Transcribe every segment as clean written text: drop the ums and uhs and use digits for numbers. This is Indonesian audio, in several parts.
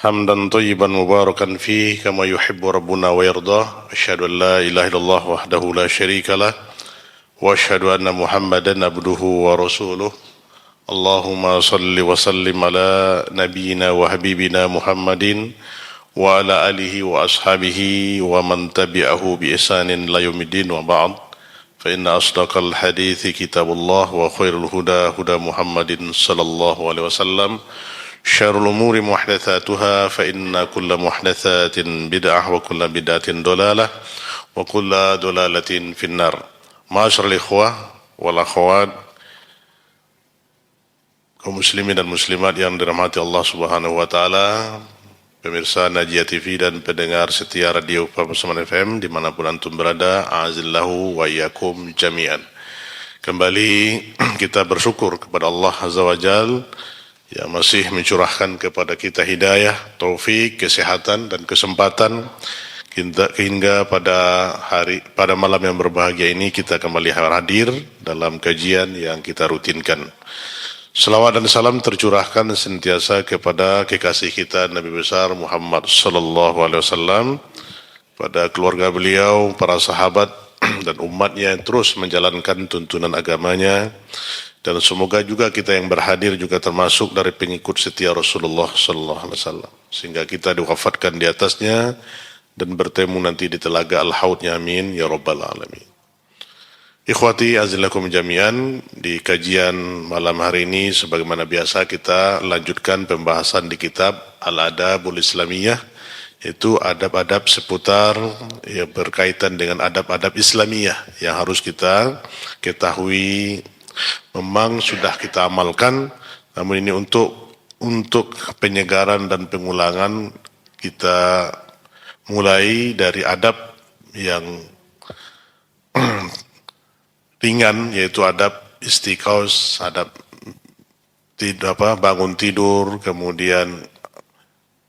حمدا طيبا مباركا فيه كما يحب ربنا ويرضاه. أشهد أن لا إله إلا الله وحده لا شريك له وأشهد أن محمدا عبده ورسوله. اللهم صل وسلم على نبينا وحبيبنا محمد وعلى آله وأصحابه ومن تبعه بإحسان إلى يوم الدين، وبعد، فإن أصدق الحديث كتاب الله وخير الهدى هدى محمد صلى الله عليه وسلم. شر الأمور محدثاتها فإن كل محدثات بدعة وكل بدعة ضلالة وكل ضلالة في النار. Ma'asyiral ikhwah wal akhwat, kaum muslimin dan muslimat yang dirahmati Allah Subhanahu wa taala, pemirsa Najiyah TV dan pendengar setia Radio Pamusuman FM dimanapun antum berada, a'azillahu wa iyyakum jami'an. Kembali kita bersyukur kepada Allah Azza wa Jal yang masih mencurahkan kepada kita hidayah, taufik, kesehatan dan kesempatan hingga pada malam yang berbahagia ini kita kembali hadir dalam kajian yang kita rutinkan. Selawat dan salam tercurahkan sentiasa kepada kekasih kita Nabi besar Muhammad sallallahu alaihi wasallam, pada keluarga beliau, para sahabat dan umatnya yang terus menjalankan tuntunan agamanya, dan semoga juga kita yang berhadir juga termasuk dari pengikut setia Rasulullah sallallahu alaihi wasallam sehingga kita diwafatkan di atasnya dan bertemu nanti di telaga Al-Haudnya, amin ya rabbal alamin. Ikhwati azillakum jami'an, di kajian malam hari ini sebagaimana biasa kita lanjutkan pembahasan di kitab Al-Adabul Islamiyah, yaitu adab-adab seputar yang berkaitan dengan adab-adab Islamiyah yang harus kita ketahui memang sudah kita amalkan, namun ini untuk penyegaran dan pengulangan kita mulai dari adab yang ringan, yaitu adab istiqaus, adab bangun tidur, kemudian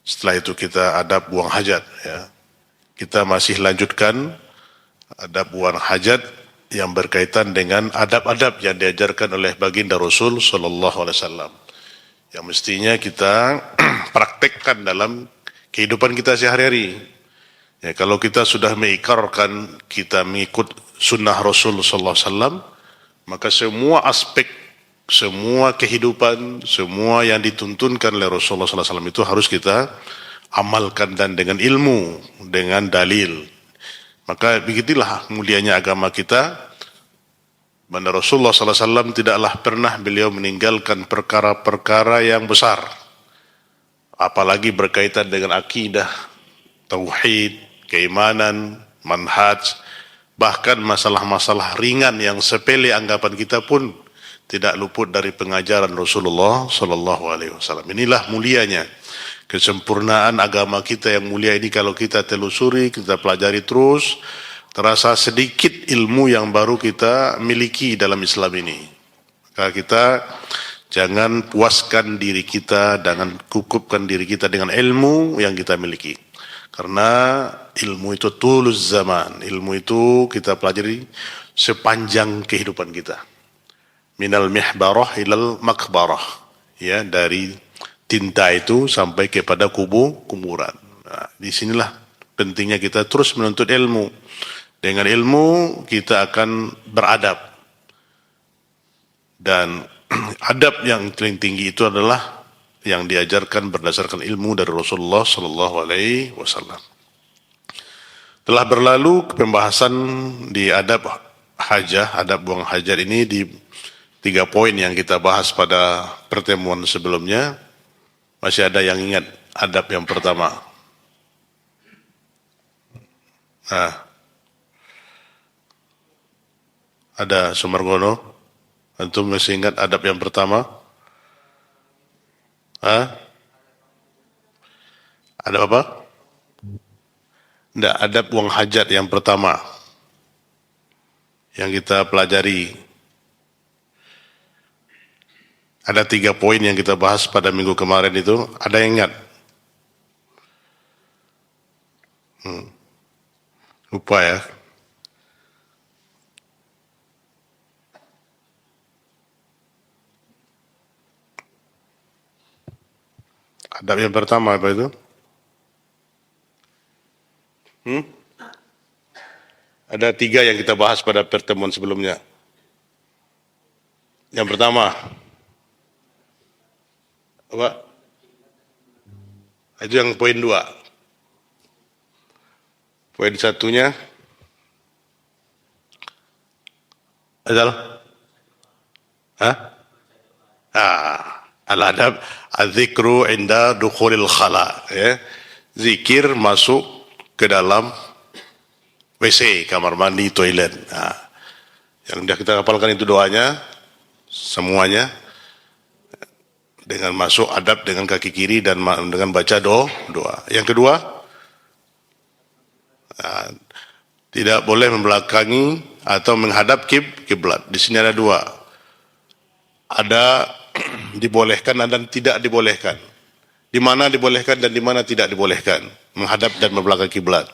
setelah itu kita adab buang hajat. Ya. Kita masih lanjutkan adab buang hajat yang berkaitan dengan adab-adab yang diajarkan oleh baginda Rasul Sallallahu Alaihi Wasallam, yang mestinya kita praktekkan dalam kehidupan kita sehari-hari. Ya, kalau kita sudah mengikrarkan kita mengikut sunnah Rasul Sallallahu Alaihi Wasallam, maka semua aspek, semua kehidupan, semua yang dituntunkan oleh Rasulullah Sallallahu Alaihi Wasallam itu harus kita amalkan, dan dengan ilmu, dengan dalil. Maka begitulah mulianya agama kita. Mana Rasulullah Sallallahu Alaihi Wasallam tidaklah pernah beliau meninggalkan perkara-perkara yang besar, apalagi berkaitan dengan akidah, tauhid, keimanan, manhaj, bahkan masalah-masalah ringan yang sepele anggapan kita pun tidak luput dari pengajaran Rasulullah Sallallahu Alaihi Wasallam. Inilah mulianya, kesempurnaan agama kita yang mulia ini. Kalau kita telusuri, kita pelajari terus, terasa sedikit ilmu yang baru kita miliki dalam Islam ini. Maka kita jangan puaskan diri kita, jangan cukupkan diri kita dengan ilmu yang kita miliki. Karena ilmu itu tulus zaman, ilmu itu kita pelajari sepanjang kehidupan kita. Minal mihbarah ilal makbarah, ya, dari tinta itu sampai kepada kuburan. Nah, disinilah pentingnya kita terus menuntut ilmu. Dengan ilmu kita akan beradab, dan adab yang paling tinggi itu adalah yang diajarkan berdasarkan ilmu dari Rasulullah Sallallahu Alaihi Wasallam. Telah berlalu pembahasan di adab hajah, adab buang hajat ini di 3 poin yang kita bahas pada pertemuan sebelumnya. Masih ada yang ingat adab yang pertama? Nah, ada Sumargono? Antum masih ingat adab yang pertama? Ada apa? Tidak, adab buang hajat yang pertama yang kita pelajari. Ada 3 poin yang kita bahas pada minggu kemarin itu. Ada yang ingat? Lupa ya. Adab yang pertama apa itu? Ada 3 yang kita bahas pada pertemuan sebelumnya. Yang pertama, apa? Itu yang poin 2. Poin 1-nya, adalah al-adab az-zikru inda dukhulil khala, ya. Zikir masuk ke dalam WC, kamar mandi, toilet. Yang sudah kita hafalkan itu doanya, semuanya, dengan masuk adab dengan kaki kiri dan dengan baca doa. Yang kedua, tidak boleh membelakangi atau menghadap kiblat. Di sini ada 2. Ada dibolehkan dan tidak dibolehkan. Di mana dibolehkan dan di mana tidak dibolehkan menghadap dan membelakangi kiblat.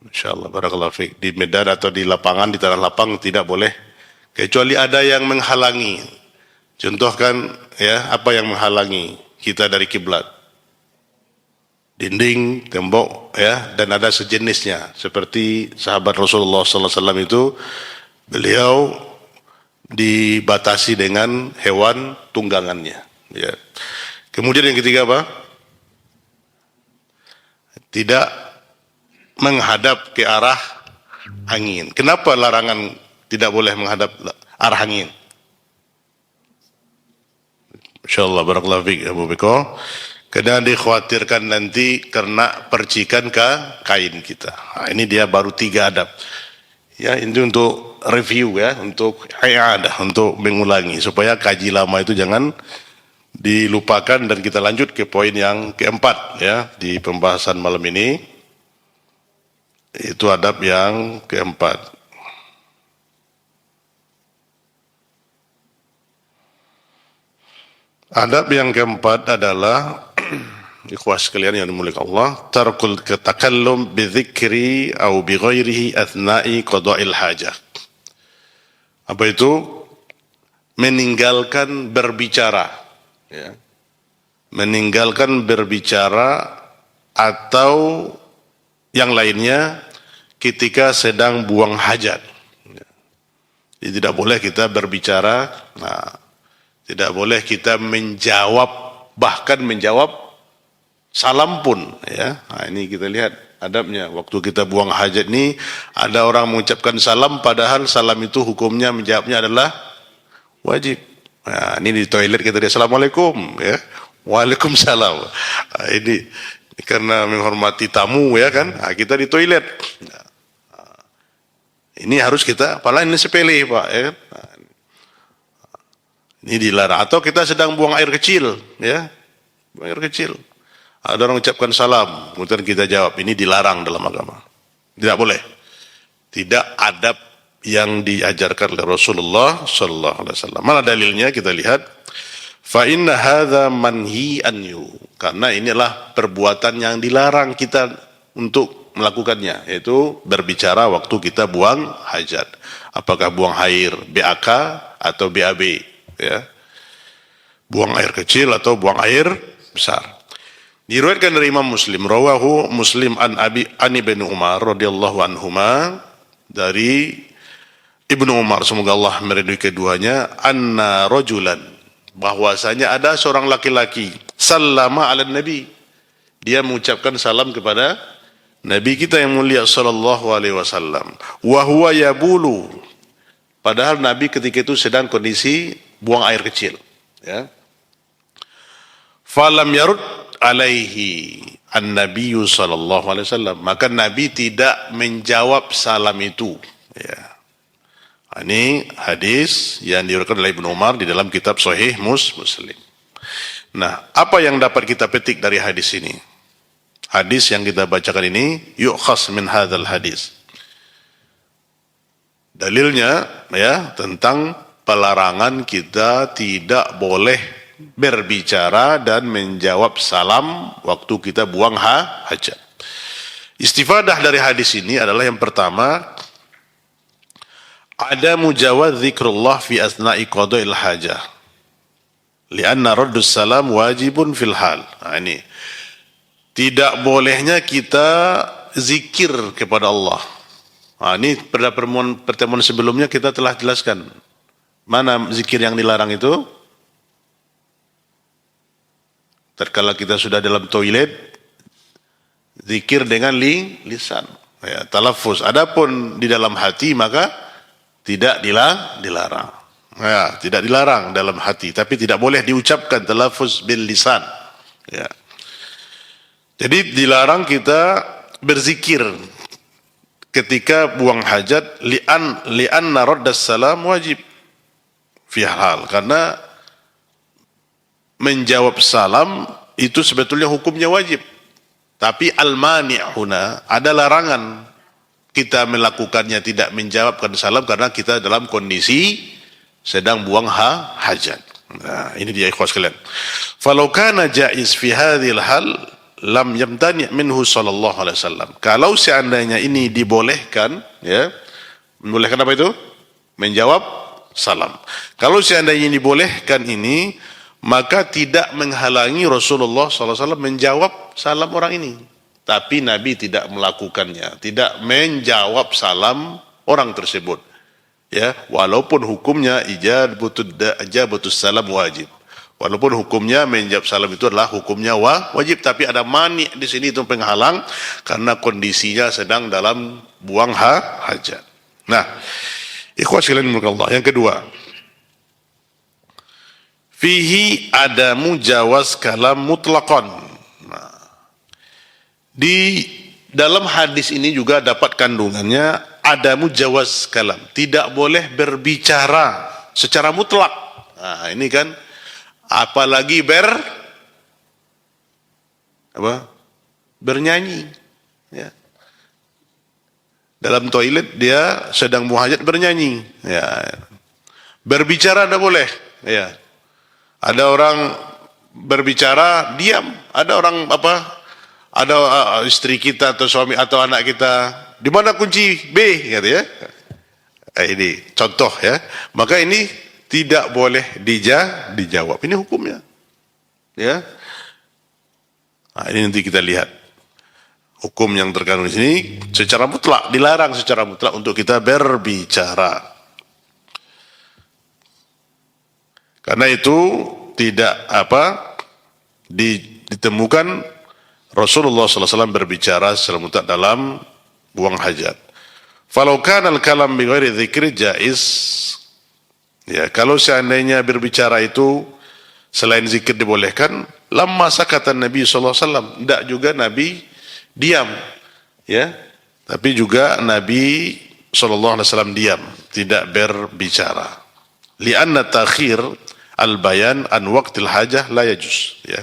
Insyaallah, barakallahu fiik. Di medan atau di lapangan, di tanah lapang tidak boleh, kecuali ada yang menghalangi. Contohkan, ya, apa yang menghalangi kita dari kiblat? Dinding, tembok, ya, dan ada sejenisnya. Seperti sahabat Rasulullah SAW itu, beliau dibatasi dengan hewan tunggangannya. Ya. Kemudian yang ketiga apa? Tidak menghadap ke arah angin. Kenapa larangan tidak boleh menghadap arah angin? Insyaallah, barakallahu fiik Abu Beko. Karena dikhawatirkan nanti kena percikan ke kain kita. Ini dia baru 3 adab. Ya, ini untuk review, ya, untuk i'adah, untuk mengulangi supaya kaji lama itu jangan dilupakan dan kita lanjut ke poin yang keempat, ya, di pembahasan malam ini. Itu adab yang keempat. Adab yang keempat adalah ikhwah sekalian yang dimuliakan Allah, tarkul takallum bidzikri au bighairihi athna'i qada'il hajah. Apa itu? Meninggalkan berbicara, ya. Meninggalkan berbicara atau yang lainnya ketika sedang buang hajat. Jadi tidak boleh kita berbicara, tidak boleh kita menjawab, bahkan menjawab salam pun, ya. Ini kita lihat adabnya. Waktu kita buang hajat ini, ada orang mengucapkan salam, padahal salam itu hukumnya menjawabnya adalah wajib. Ini di toilet kita lihat, Assalamualaikum, ya. Waalaikumsalam. Ini karena menghormati tamu, ya kan, kita di toilet. Ini harus kita, padahal ini sepele, Pak, ya. Ini dilarang. Atau kita sedang buang air kecil, ya, buang air kecil. Ada orang ucapkan salam, kemudian kita jawab, ini dilarang dalam agama. Tidak boleh. Tidak adab yang diajarkan oleh Rasulullah sallallahu alaihi wasallam. Mana dalilnya? Kita lihat. Fa inna hadza manhi'an yu. Karena inilah perbuatan yang dilarang kita untuk melakukannya, yaitu berbicara waktu kita buang hajat. Apakah buang air BAK atau BAB, ya. Buang air kecil atau buang air besar. Diriwayatkan dari Imam Muslim, rawahu Muslim an Ibnu Umar radhiyallahu anhuma, dari Ibnu Umar, semoga Allah meridhai keduanya, anna rajulan, bahwasanya ada seorang laki-laki, sallama ala nabi, dia mengucapkan salam kepada Nabi kita yang mulia sallallahu alaihi wasallam, wa huwa yabulu, padahal Nabi ketika itu sedang kondisi buang air kecil, ya. Falam yarud alaihi an-nabiyyu sallallahu alaihi wasallam, maka Nabi tidak menjawab salam itu, ya. Ini hadis yang diriwayatkan oleh Ibnu Umar di dalam kitab Sahih Muslim. Nah, apa yang dapat kita petik dari hadis ini? Hadis yang kita bacakan ini yu'khas min hadzal hadis. Dalilnya, ya, tentang pelarangan kita tidak boleh berbicara dan menjawab salam waktu kita buang hajat. Istifadah dari hadis ini adalah yang pertama, ada mujawaz zikrullah fi asna'i qada'il hajah. Lianna raddus salam wajibun fil hal. Nah, ini tidak bolehnya kita zikir kepada Allah. Nah, ini pada pertemuan sebelumnya kita telah jelaskan. Mana zikir yang dilarang itu? Tatkala kita sudah dalam toilet, zikir dengan lisan, ya, talaffuz. Adapun di dalam hati maka tidak dilarang. Ya, tidak dilarang dalam hati, tapi tidak boleh diucapkan talaffuz bil lisan. Ya. Jadi dilarang kita berzikir ketika buang hajat li'anna raddas salam wajib fi hal, karena menjawab salam itu sebetulnya hukumnya wajib. Tapi al-mani' huna, ada larangan kita melakukannya, tidak menjawabkan salam karena kita dalam kondisi sedang buang hajat. Nah, ini dia ikhwas sekalian. Falau kana jaiz fi hadhil hal lam yamtani' minhu sallallahu alaihi wasallam. Kalau seandainya ini dibolehkan, ya. Membolehkan apa itu? Menjawab salam. Kalau seandainya ini dibolehkan ini, maka tidak menghalangi Rasulullah sallallahu alaihi wasallam menjawab salam orang ini. Tapi Nabi tidak melakukannya, tidak menjawab salam orang tersebut. Ya, walaupun hukumnya ijabatus salam wajib. Walaupun hukumnya menjawab salam itu adalah hukumnya wajib, tapi ada mani di sini itu penghalang karena kondisinya sedang dalam buang hajat. Nah, ikhwas sekalian Allah. Yang kedua, fihi adamu jawaz kalam mutlaqan. Nah, di dalam hadis ini juga dapat kandungannya adamu jawaz kalam, tidak boleh berbicara secara mutlak. Nah, ini kan apalagi bernyanyi, ya. Dalam toilet dia sedang muhajat bernyanyi, ya. Berbicara tidak boleh, ya. Ada orang berbicara diam, ada orang ada istri kita atau suami atau anak kita, di mana kunci B, gitu ya. Ini contoh, ya. Maka ini tidak boleh dijawab. Ini hukumnya, ya. Nah, ini nanti kita lihat hukum yang terkandung di sini secara mutlak, dilarang secara mutlak untuk kita berbicara. Karena itu tidak ditemukan Rasulullah SAW berbicara secara mutlak dalam buang hajat. Falau kana al-kalam bi ghairi dzikri jaiz. Ya, kalau seandainya berbicara itu selain zikir dibolehkan, lamma sakatan Nabi sallallahu alaihi wasallam, tidak juga Nabi diam, ya. Tapi juga Nabi sallallahu alaihi wasallam diam, tidak berbicara. Li'anna ta'khir al-bayan an waqtil hajah la yajuz, ya.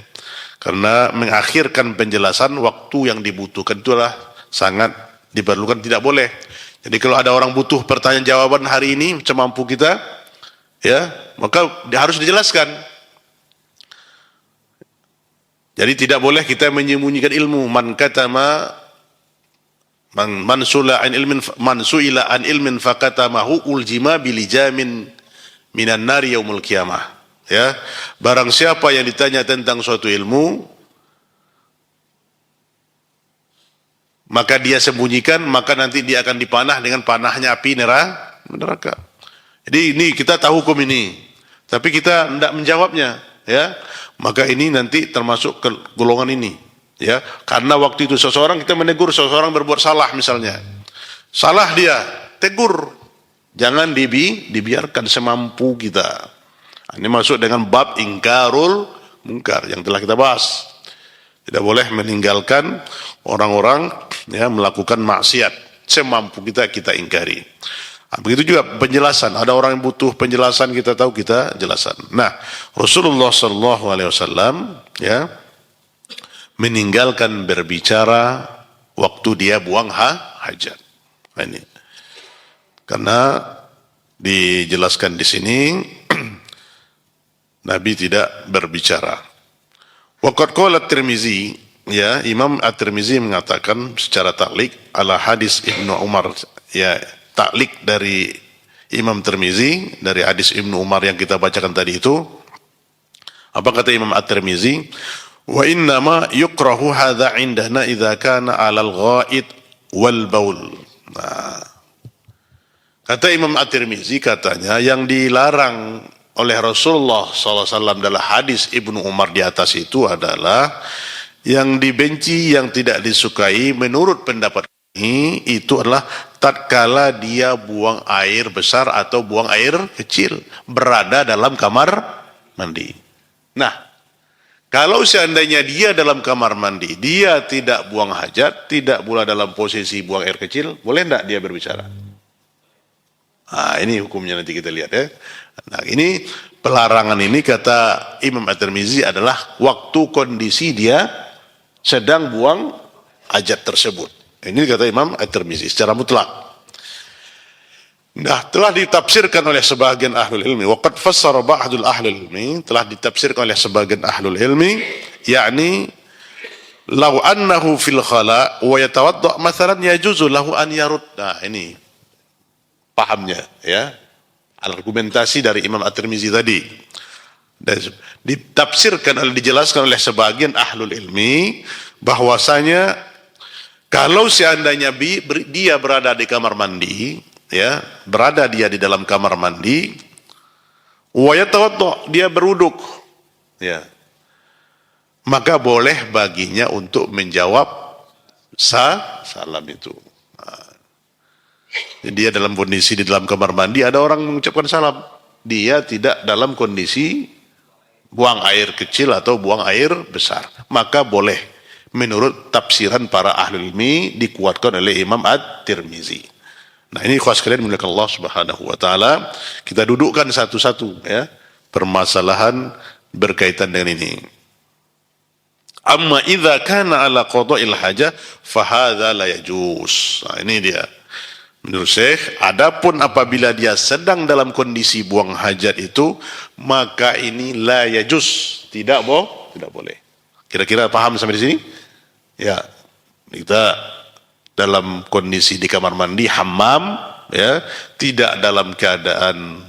Karena mengakhirkan penjelasan waktu yang dibutuhkan itulah sangat diperlukan, tidak boleh. Jadi kalau ada orang butuh pertanyaan jawaban hari ini semampu kita, ya, maka harus dijelaskan. Jadi tidak boleh kita menyembunyikan ilmu. Man suila an ilmin fakatamahu uljima bilijamin minan nari yaumul qiyamah. Ya, barang siapa yang ditanya tentang suatu ilmu maka dia sembunyikan, maka nanti dia akan dipanah dengan panahnya api neraka. Jadi ini kita tahu hukum ini, tapi kita tidak menjawabnya, ya. Maka ini nanti termasuk ke golongan ini, ya. Karena waktu itu seseorang kita menegur seseorang berbuat salah misalnya. Salah dia, tegur. Jangan dibiarkan semampu kita. Ini masuk dengan bab ingkarul mungkar yang telah kita bahas. Tidak boleh meninggalkan orang-orang, ya, melakukan maksiat. Semampu kita ingkari. Nah, begitu juga penjelasan. Ada orang yang butuh penjelasan, kita tahu, kita jelasan. Nah, Rasulullah SAW, ya, meninggalkan berbicara waktu dia buang hajat. Nah, ini karena dijelaskan di sini Nabi tidak berbicara. Waqad qala At-Tirmizi, ya, Imam At-Tirmizi mengatakan secara taklik ala hadis Ibnu Umar, ya, taklik dari Imam Tirmizi dari hadis Ibnu Umar yang kita bacakan tadi itu, Apa kata Imam At-Tirmizi? Wa innama yukrahu hadza indana idza kana 'alal ghaid wal baul. Nah, kata Imam At-Tirmizi, katanya yang dilarang oleh Rasulullah SAW dalam hadis Ibnu Umar di atas itu adalah yang dibenci, yang tidak disukai menurut pendapat ini itu adalah tatkala dia buang air besar atau buang air kecil berada dalam kamar mandi. Nah, kalau seandainya dia dalam kamar mandi, dia tidak buang hajat, tidak pula dalam posisi buang air kecil, boleh tidak dia berbicara? Nah, ini hukumnya nanti kita lihat ya. Nah, ini pelarangan ini kata Imam At-Tirmizi adalah waktu kondisi dia sedang buang hajat tersebut. Ini kata Imam At-Tirmizi secara mutlak. Nah, telah ditafsirkan oleh sebagian ahlul ilmi. Waqad fassara ba'dul ahlul ilmi, telah ditafsirkan oleh sebagian ahlul ilmi, yakni law annahu fil khala wa yatawadda mathalan yajuzu lahu an yarud. Nah, ini pahamnya ya. Argumentasi dari Imam At-Tirmizi tadi. Dan ditafsirkan, dijelaskan oleh sebagian ahlul ilmi bahwasanya kalau seandainya dia berada di kamar mandi, ya, berada dia di dalam kamar mandi, wa yatawadda, dia berwuduk, ya, maka boleh baginya untuk menjawab salam itu. Nah, dia dalam kondisi di dalam kamar mandi, ada orang mengucapkan salam, dia tidak dalam kondisi buang air kecil atau buang air besar, maka boleh menurut tafsiran para ahli ilmi, dikuatkan oleh Imam At-Tirmizi. Nah, ini ikhwas sekalian muliakan Allah Subhanahu wa taala, kita dudukkan satu-satu ya permasalahan berkaitan dengan ini. Amma idza kana ala qada'il hajah fa hadza la yajuz. Nah, ini dia. Menurut Syekh, adapun apabila dia sedang dalam kondisi buang hajat itu, maka ini la yajuz, tidak boleh. Kira-kira paham sampai di sini? Ya, kita dalam kondisi di kamar mandi, hammam, ya, tidak dalam keadaan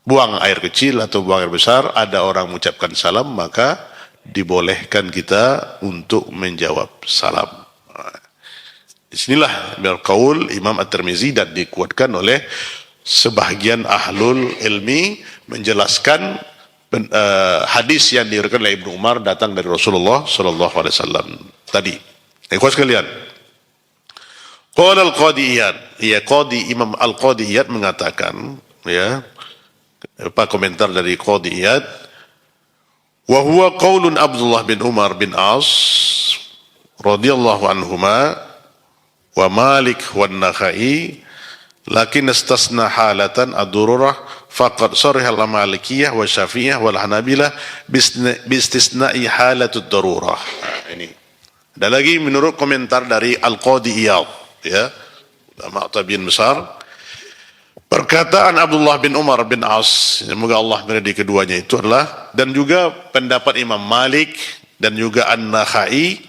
buang air kecil atau buang air besar, ada orang mengucapkan salam, maka dibolehkan kita untuk menjawab salam. Disinilah berkaul Imam At-Tirmizi dan dikuatkan oleh sebahagian ahlul ilmi menjelaskan hadis yang diriwayatkan oleh Ibnu Umar datang dari Rasulullah sallallahu alaihi wasallam tadi. Ikhwas sekalian, qala al-Qadiyat, ya, Qadi Imam Al-Qadiyat mengatakan, ya, apa komentar dari Qadiyat, wa huwa qaulun Abdullah bin Umar bin As radhiyallahu anhuma wa Malik wan Nakhai, lakin istasna halatan ad-dururah faqad sarihal Malikiyah wa Syafi'iyah wal Hanabilah bistisna'i halatud darurah. Ini ada lagi menurut komentar dari Al-Qadi Iyad, ya, ulama tabi'in besar, perkataan Abdullah bin Umar bin As, semoga Allah meridai keduanya, itu adalah, dan juga pendapat Imam Malik dan juga An-Nakhai,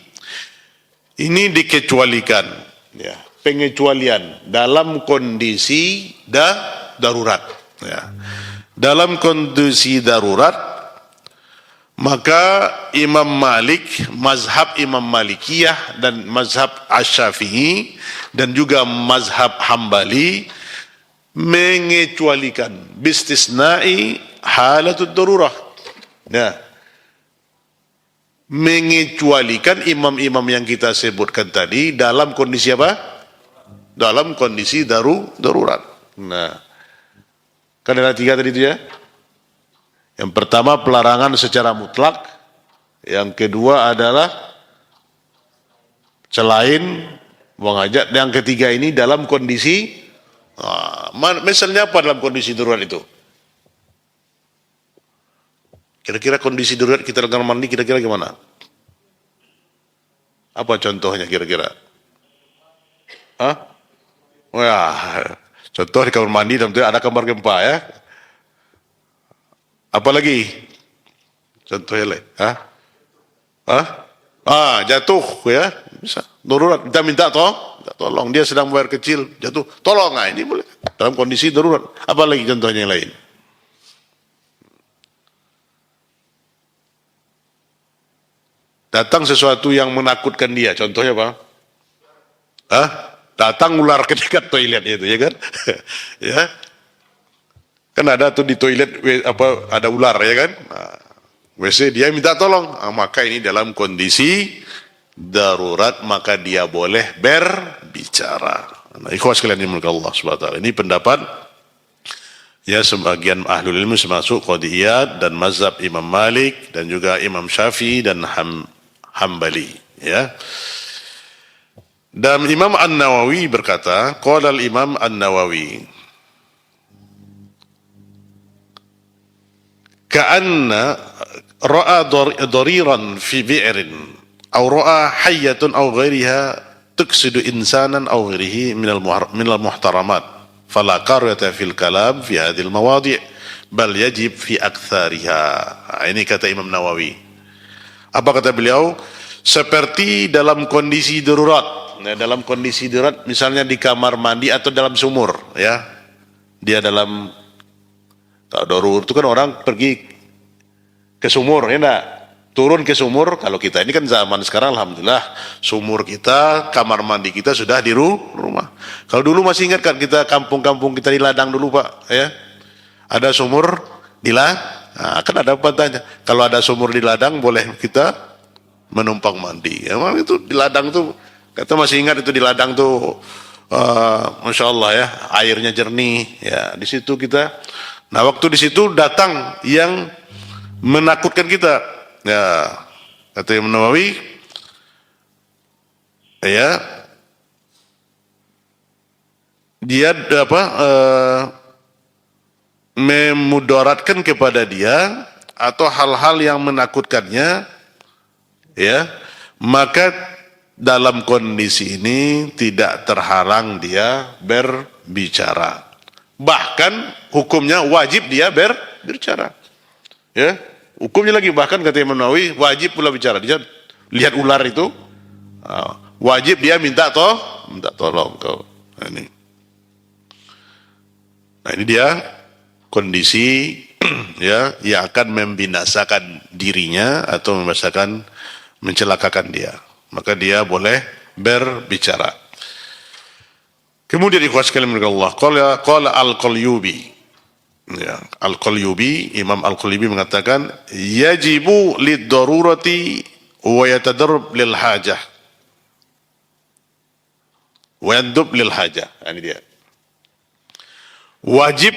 ini dikecualikan, ya, pengecualian dalam kondisi darurat, ya. Dalam kondisi darurat, maka Imam Malik, mazhab Imam Malikiyah dan mazhab Asy-Syafi'i dan juga mazhab Hambali mengecualikan bistisna'i halatud darurah. Nah, mengecualikan imam-imam yang kita sebutkan tadi dalam kondisi apa? Dalam kondisi darurat. Nah, kan ada 3 tadi itu ya. Yang pertama pelarangan secara mutlak, yang kedua adalah selain buang hajat, yang ketiga ini dalam kondisi, misalnya apa dalam kondisi darurat itu? Kira-kira kondisi darurat kita dalam mandi kira-kira gimana? Apa contohnya kira-kira? Hah? Wah, contoh di kamar mandi tentu ada kamar gempa ya. Apalagi contohnya lain, jatuh ya, bisa darurat, kita minta tolong, dia sedang bayar kecil, jatuh, tolong, ini boleh dalam kondisi darurat. Apalagi contohnya yang lain? Datang sesuatu yang menakutkan dia. Contohnya apa? Hah? Datang ular ke dekat toilet itu, ya kan? Ya. Kan ada tuh di toilet ada ular, ya kan? Nah, WC dia minta tolong. Nah, maka ini dalam kondisi darurat, maka dia boleh berbicara. Nah, ikhwas sekalian dimulai Allah Subhanahu wa taala. Ini pendapat ya sebagian ahlul ilmu termasuk Qadiyat dan mazhab Imam Malik dan juga Imam Syafi'i dan Hambali, ya. Dan Imam An-Nawawi berkata, qala al-Imam An-Nawawi, ka'anna ra'a dariran fi bi'rin aw ra'a hayyatun aw ghairiha tuksidu insanan aw ghairihi minal muhtaramat fala qaryata fil kalam fi hadhil mawadi' bal yajib fi aktsariha. Ini kata Imam Nawawi. Apa kata beliau? Seperti dalam kondisi darurat. Nah, dalam kondisi darurat misalnya di kamar mandi atau dalam sumur, ya. Dia dalam darurat itu kan orang pergi ke sumur, ya enggak? Turun ke sumur. Kalau kita ini kan zaman sekarang alhamdulillah sumur kita, kamar mandi kita sudah di rumah. Kalau dulu masih ingat kan kita kampung-kampung kita di ladang dulu, Pak, ya. Ada sumur di ladang. Nah, kan ada pantainya. Kalau ada sumur di ladang boleh kita menumpang mandi. Emang itu di ladang tuh, kata masih ingat itu di ladang tuh, masya Allah ya, airnya jernih. Ya di situ kita. Nah waktu di situ datang yang menakutkan kita. Ya kata Imam Nawawi, ya dia memudaratkan kepada dia atau hal-hal yang menakutkannya, ya, maka dalam kondisi ini tidak terhalang dia berbicara. Bahkan hukumnya wajib dia berbicara. Ya, hukumnya lagi bahkan kata Imam Nawawi wajib pula bicara. Dia lihat ular itu, wajib dia minta tolong kau. Nah ini dia kondisi ya yang akan membinasakan dirinya atau mencelakakan dia. Maka dia boleh berbicara. Kemudian ikhwas sekalian Allah, qala Al-Qalyubi. Ya, Al-Qalyubi, Imam Al-Qalyubi mengatakan yajibu lid-darurati wa yatadarrab lil hajah. Wa yadub lil hajah. Ini dia. Wajib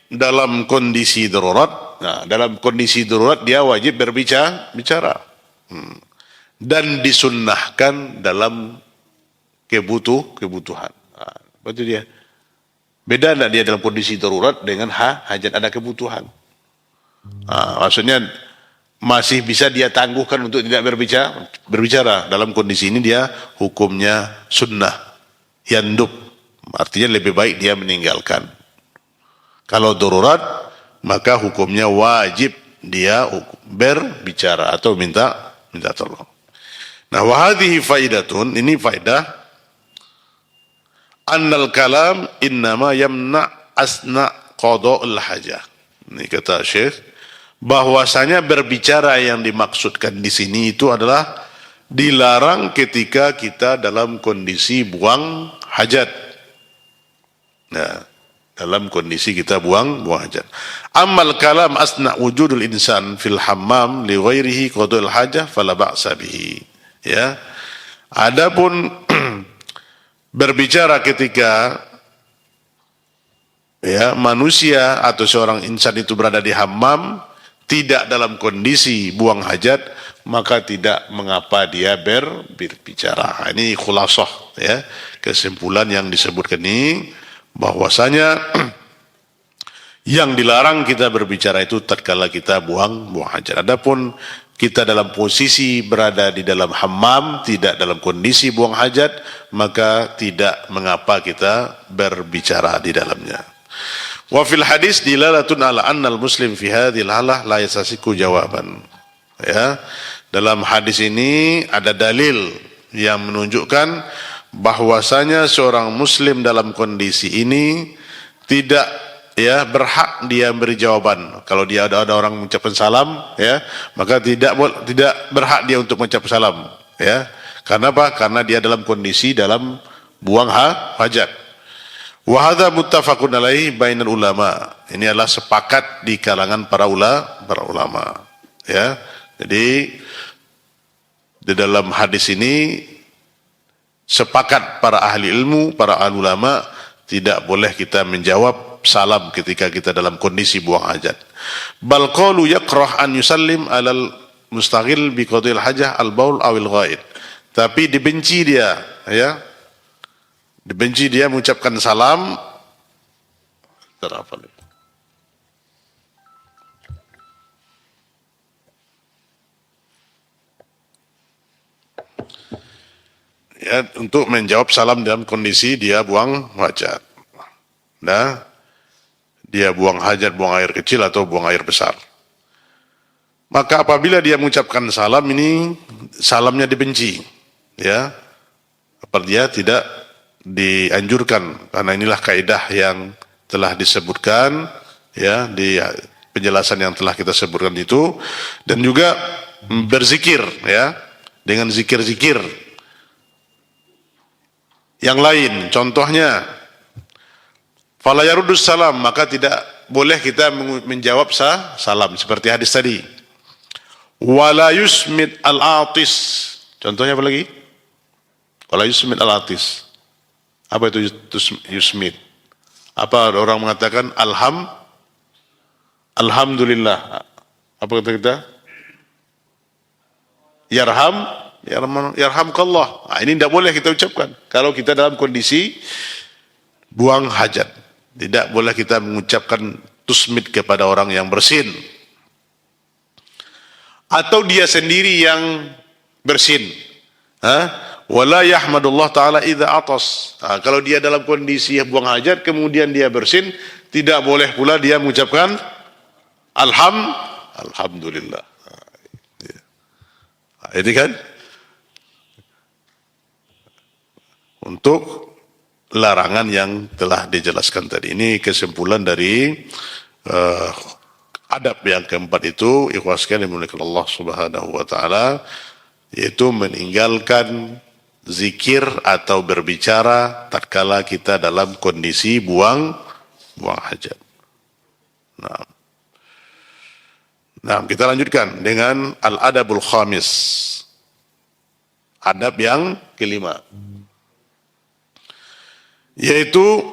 dalam kondisi darurat. Nah, dalam kondisi darurat dia wajib berbicara. Dan disunnahkan dalam kebutuhan. Nah, betul dia. Beda enggak dia dalam kondisi darurat dengan hajat ada kebutuhan. Nah, maksudnya masih bisa dia tangguhkan untuk tidak berbicara. Dalam kondisi ini dia hukumnya sunnah. Yandub. Artinya lebih baik dia meninggalkan. Kalau darurat, maka hukumnya wajib dia berbicara atau minta tolong. Nah, wahadihi faidatun, ini faidah. Annal kalam innama yamna asna qada'ul hajah. Ini kata Syekh, bahwasanya berbicara yang dimaksudkan di sini itu adalah dilarang ketika kita dalam kondisi buang hajat. Nah, dalam kondisi kita buang hajat. Amal kalam asna wujudul insan fil hammam li ghairihi qadul hajah fala ba'sa bihi. Ya. Adapun berbicara ketika ya manusia atau seorang insan itu berada di hammam tidak dalam kondisi buang hajat, maka tidak mengapa dia berbicara. Ini khulasah ya, kesimpulan yang disebutkan ini bahwasanya yang dilarang kita berbicara itu tatkala kita buang hajat. Adapun kita dalam posisi berada di dalam hammam, tidak dalam kondisi buang hajat, maka tidak mengapa kita berbicara di dalamnya. Wa fil hadis dilalatun ala annal muslim fi hadhil halah la yasasiku jawaban. Ya, dalam hadis ini ada dalil yang menunjukkan bahwasanya seorang muslim dalam kondisi ini tidak ya berhak dia beri jawaban. Kalau dia ada orang mengucapkan salam, ya, maka tidak berhak dia untuk mengucapkan salam, ya. Karena apa? Karena dia dalam kondisi dalam buang hajat. Wa hadza muttafaqun alaihi bainal ulama. Ini adalah sepakat di kalangan para ulama, ya. Jadi di dalam hadis ini sepakat para ahli ilmu, para ulama, tidak boleh kita menjawab salam ketika kita dalam kondisi buang hajat. Bal qalu yakrah an yusallim alal mustaghil bi qadil hajah al baul awil ghaid. Tapi dibenci dia, ya. Dibenci dia mengucapkan salam. Terapa? Ya, untuk menjawab salam dalam kondisi dia buang hajat. Nah, dia buang hajat, buang air kecil atau buang air besar. Maka apabila dia mengucapkan salam ini, salamnya dibenci, ya, apa dia tidak dianjurkan, karena inilah kaidah yang telah disebutkan, ya, di penjelasan yang telah kita sebutkan itu, dan juga berzikir, ya, dengan zikir-zikir yang lain. Contohnya, fala yarudus salam, maka tidak boleh kita menjawab salam seperti hadis tadi. Wala yusmit al-atis. Contohnya apa lagi? Wala yusmit al-atis. Apa itu yusmit? Apa orang mengatakan alhamdulillah. Apa kata kita? Yarhamkallah. Nah, ini tidak boleh kita ucapkan kalau kita dalam kondisi buang hajat. Tidak boleh kita mengucapkan tusmit kepada orang yang bersin, atau dia sendiri yang bersin. Wala yahmadullah ta'ala idza atas. Kalau dia dalam kondisi buang hajat kemudian dia bersin, tidak boleh pula dia mengucapkan alhamdulillah. Ini kan untuk larangan yang telah dijelaskan tadi. Ini kesimpulan dari adab yang keempat itu, ikhwas sekalian dimuliakan Allah Subhanahu wa taala, yaitu meninggalkan zikir atau berbicara tatkala kita dalam kondisi buang hajat. Nah, kita lanjutkan dengan al-adabul khamis. Adab yang kelima, yaitu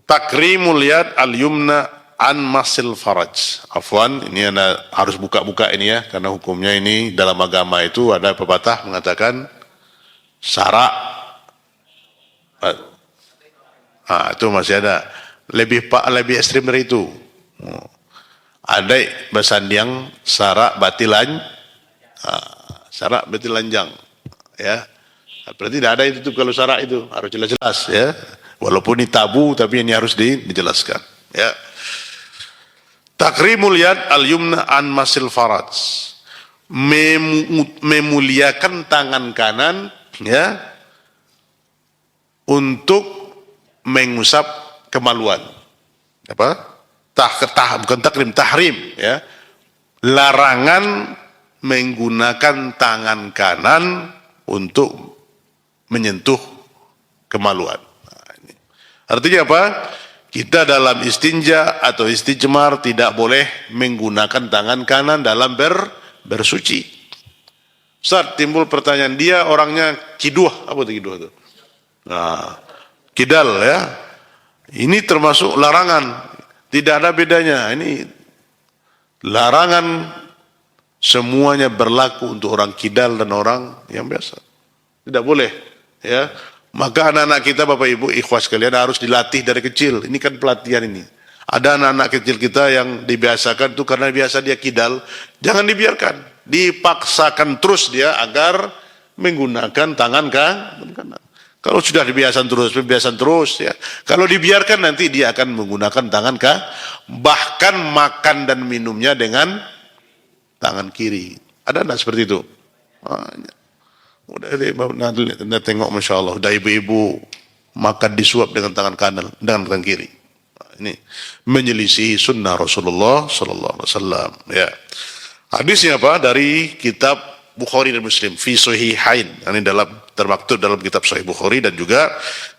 takrimul yad al-yumna an masil faraj. Afwan, ini Anda harus buka-buka ini, ya, karena hukumnya ini dalam agama itu ada pepatah mengatakan sarak. Itu masih ada. Lebih ekstrim dari itu. Ada besandiang sarak batilan, sarak batilanjang, ya. Berarti tidak ada itu kalau sarak itu harus jelas-jelas, ya. Walaupun ini tabu tapi ini harus dijelaskan, ya. Takrimul yad al-yumna an masil faraj. Memuliakan tangan kanan, ya, untuk mengusap kemaluan. Apa? Bukan takrim, tahrim, ya. Larangan menggunakan tangan kanan untuk menyentuh kemaluan. Nah, ini. Artinya apa? Kita dalam istinja atau istijmar tidak boleh menggunakan tangan kanan dalam bersuci. Ustaz, timbul pertanyaan, dia orangnya kiduh. Apa itu kiduh itu? Nah, kidal, ya. Ini termasuk larangan. Tidak ada bedanya. Ini larangan semuanya berlaku untuk orang kidal dan orang yang biasa. Tidak boleh, ya. Maka anak-anak kita, Bapak Ibu, ikhwas kalian, harus dilatih dari kecil. Ini kan pelatihan ini. Ada anak-anak kecil kita yang dibiasakan itu karena biasa dia kidal, jangan dibiarkan. Dipaksakan terus dia agar menggunakan tangan kanan. Kalau sudah dibiasakan terus, ya. Kalau dibiarkan nanti dia akan menggunakan tangan bahkan makan dan minumnya dengan tangan kiri. Ada enggak seperti itu? Udah tengok, masya Allah, udah ibu-ibu makan disuap dengan tangan kanan, dengan tangan kiri. Ini menyelisihi sunnah Rasulullah Sallallahu Alaihi Wasallam. Ya. Hadisnya apa? Dari kitab Bukhari dan Muslim, fi Sahihain. Ini termaktub dalam kitab Sahih Bukhari dan juga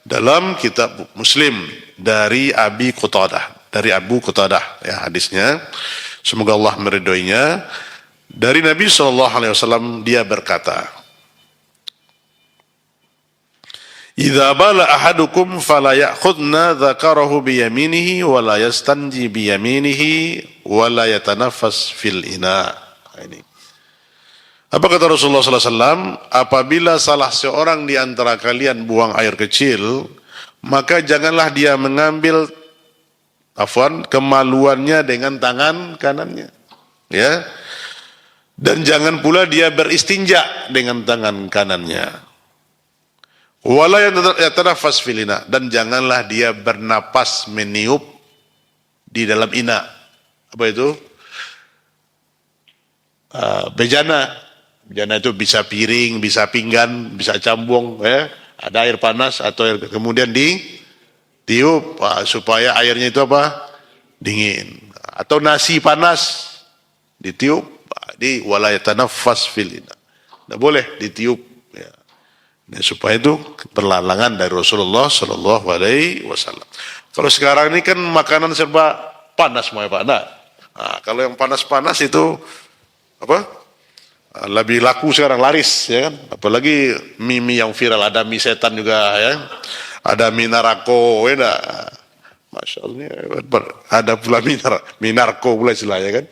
dalam kitab Muslim dari Abi Qutadah, dari Abu Qutadah. Ya, hadisnya. Semoga Allah meridhoinya. Dari Nabi Sallallahu Alaihi Wasallam dia berkata, "Idza bala ahadukum fala ya'khudna dzakarahu bi yaminihi wa la yastanji bi yaminihi wa la yatanaffas fil ina." Ini. Apa kata Rasulullah SAW? Apabila salah seorang di antara kalian buang air kecil, maka janganlah dia mengambil kemaluannya dengan tangan kanannya. Ya. Dan jangan pula dia beristinja dengan tangan kanannya. Wala yatanaffas fil ina, dan janganlah dia bernapas meniup di dalam ina. Apa itu? Bejana itu bisa piring, bisa pinggan, bisa cambung, ya. Ada air panas atau air, kemudian ditiup supaya airnya itu apa? Dingin. Atau nasi panas ditiup, di wala yatanaffas fil ina. Tidak boleh ditiup, ya. Nah, supaya itu perlalangan dari Rasulullah Sallallahu Alaihi Wasallam. Kalau sekarang ini kan makanan serba panas semua, Pak. Nah, kalau yang panas-panas itu apa? Lebih laku sekarang, laris, ya kan? Apalagi mie yang viral, ada mie setan juga, ya. Ada mie narako, ya. Masya Allah, ada pula mie narko pula istilahnya, kan?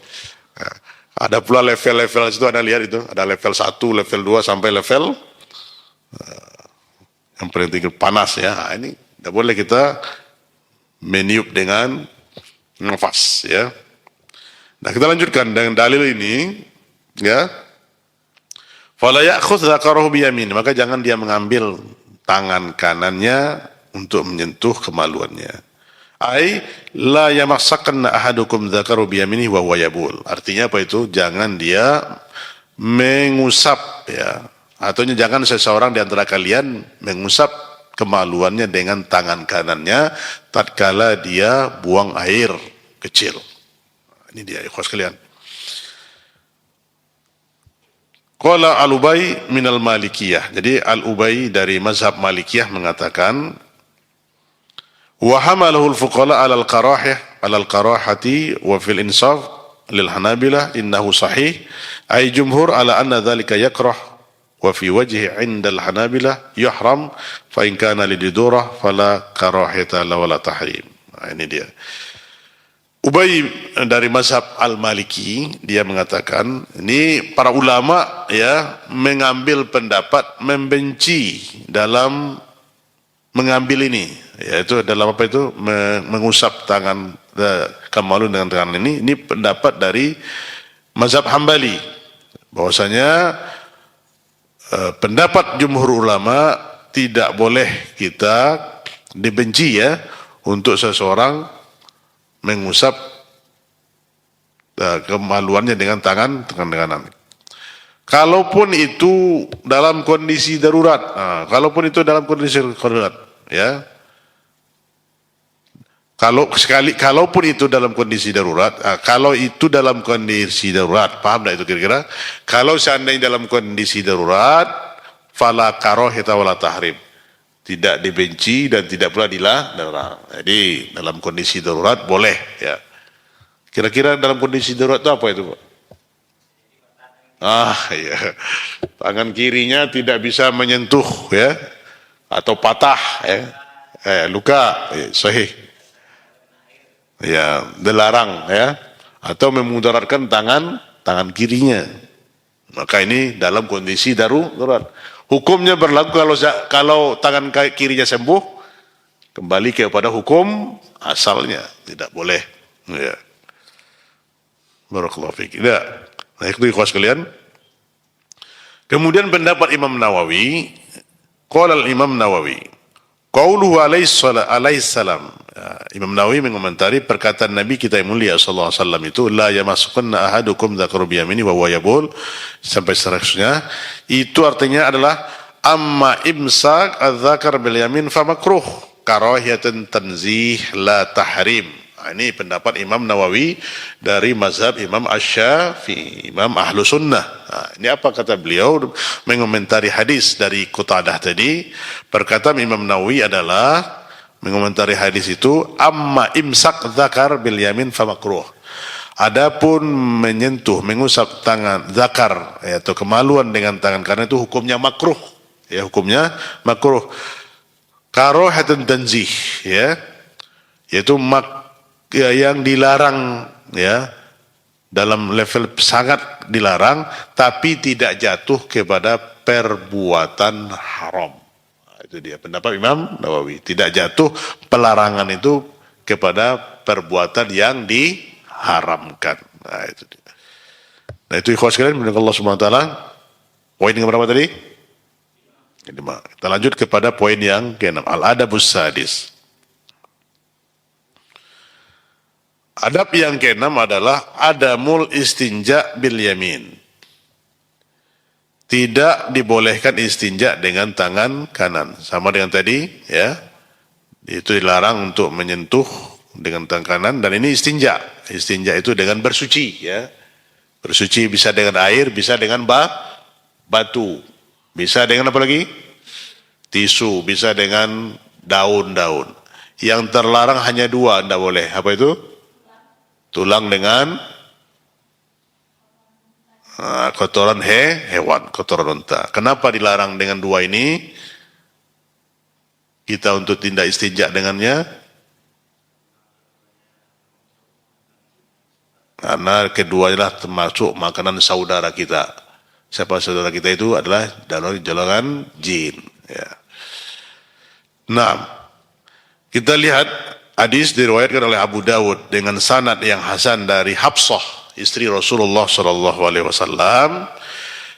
Ada pula level-level itu, Anda lihat itu, ada level 1, level 2 sampai level yang paling tinggi panas, ya. Nah, ini tidak boleh kita meniup dengan nafas, ya. Nah, kita lanjutkan dengan dalil ini, ya. Fala ya'khudh dzakarahu biyamin, maka jangan dia mengambil tangan kanannya untuk menyentuh kemaluannya. Ai la yamassakanna ahadukum dzakarahu biyaminihi wa huwa yabul. Artinya apa itu? Jangan dia mengusap, ya. Atau jangan seseorang di antara kalian mengusap kemaluannya dengan tangan kanannya tatkala dia buang air kecil. Ini dia, ikhwas sekalian. Qala Al-Ubay minal Malikiyah. Jadi Al-Ubay dari mazhab Malikiyah mengatakan, wa hamalahu al-fuqala 'ala al-karahati wa fil insaf lil Hanabilah innahu sahih ay jumhur ala anna dhalika yakrah wa fi wajhi 'inda al-Hanabilah yuhram fa in kana lidurah fala karahata wala tahrim. Nah, ini dia. Ubay dari mazhab Al-Maliki, dia mengatakan, ini para ulama, ya, mengambil pendapat membenci dalam mengambil ini, yaitu dalam apa itu? Mengusap tangan kemaluan dengan tangan ini pendapat dari mazhab Hambali, bahwasanya pendapat jumhur ulama tidak boleh kita dibenci, ya, untuk seseorang mengusap kemaluannya dengan tangan kanan. Kalaupun itu dalam kondisi darurat, kalaupun itu dalam kondisi darurat, ya. Kalaupun itu dalam kondisi darurat, kalau itu dalam kondisi darurat, paham tak itu kira-kira? Kalau seandainya dalam kondisi darurat, fala karahata wala tahrim. Tidak dibenci dan tidak pula dilarang. Jadi dalam kondisi darurat boleh, ya. Kira-kira dalam kondisi darurat itu apa itu, Pak? Ya. Tangan kirinya tidak bisa menyentuh, ya, atau patah, ya. Luka, ya, sahih. Ya, dilarang, ya. Atau memudaratkan tangan kirinya. Maka ini dalam kondisi darurat. Hukumnya berlaku kalau tangan kirinya sembuh, kembali kepada hukum asalnya, tidak boleh. Ya. Barakallahu fiik. Tidak. Nah, itu ikhwas sekalian. Kemudian pendapat Imam Nawawi, qala al-Imam Nawawi, qauluhu alaihi salam. Imam Nawawi mengomentari perkataan Nabi kita yang mulia sallallahu alaihi wasallam itu, la yamassukanna ahadukum dzakara bi yaminihi wa huwa yabul, sampai seterusnya. Itu artinya adalah amma imsak adzakar bil yamin fa makruh karahiyatan tanzih la tahrim. Ini pendapat Imam Nawawi dari mazhab Imam Asy-Syafi'i, Imam Ahlu Sunnah. Ini apa kata beliau mengomentari hadis dari Qutadah tadi? Perkataan Imam Nawawi adalah mengomentari hadis itu, amma imsak dzakar bil yamin fa makruh. Adapun menyentuh, mengusap tangan zakar, atau kemaluan dengan tangan kanan itu hukumnya makruh. Ya, hukumnya makruh. Karahatan tanzih, ya, yaitu yang dilarang, ya, dalam level sangat dilarang, tapi tidak jatuh kepada perbuatan haram. Itu dia pendapat Imam Nawawi, tidak jatuh pelarangan itu kepada perbuatan yang diharamkan. Nah itu dia. Nah itu ikhwas sekalian, menurut Allah Subhanahu wa taala. Poin yang berapa tadi? Kita lanjut kepada poin yang ke-6, al-adabus sadis. Adab yang ke-6 adalah adamul istinja bil yamin. Tidak dibolehkan istinja dengan tangan kanan. Sama dengan tadi, ya. Itu dilarang untuk menyentuh dengan tangan kanan, dan ini istinja. Istinja itu dengan bersuci, ya. Bersuci bisa dengan air, bisa dengan batu. Bisa dengan apa lagi? Tisu, bisa dengan daun-daun. Yang terlarang hanya dua, tidak boleh. Apa itu? Tulang dengan kotoran hewan, kotoran unta. Kenapa dilarang dengan dua ini? Kita untuk tindak istinja dengannya, karena keduanya termasuk makanan saudara kita. Siapa saudara kita itu adalah dalam golongan jin. Ya. Nah, kita lihat hadis diriwayatkan oleh Abu Dawud dengan sanad yang hasan dari Hafsah, istri Rasulullah sallallahu alaihi wasallam,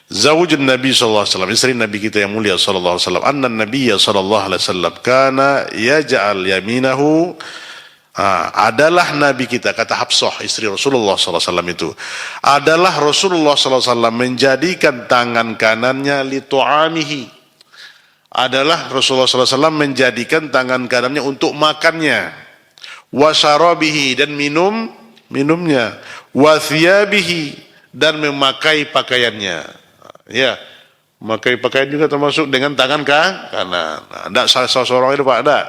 zawjun Nabi sallallahu alaihi wasallam, istri Nabi kita yang mulia sallallahu alaihi wasallam, anna Nabiyya sallallahu alaihi wasallam kana yaj'al yaminahu, adalah Nabi kita, kata Hafsah istri Rasulullah sallallahu alaihi wasallam itu, adalah Rasulullah sallallahu alaihi wasallam menjadikan tangan kanannya li tu'amihi, adalah Rasulullah sallallahu alaihi wasallam menjadikan tangan kanannya untuk makannya, wa syarabihi, dan minumnya, wa thiyabihi, dan memakai pakaiannya. Ya, memakai pakaian juga termasuk dengan tangan kanan. Tidak salah seorang itu Pak, tidak.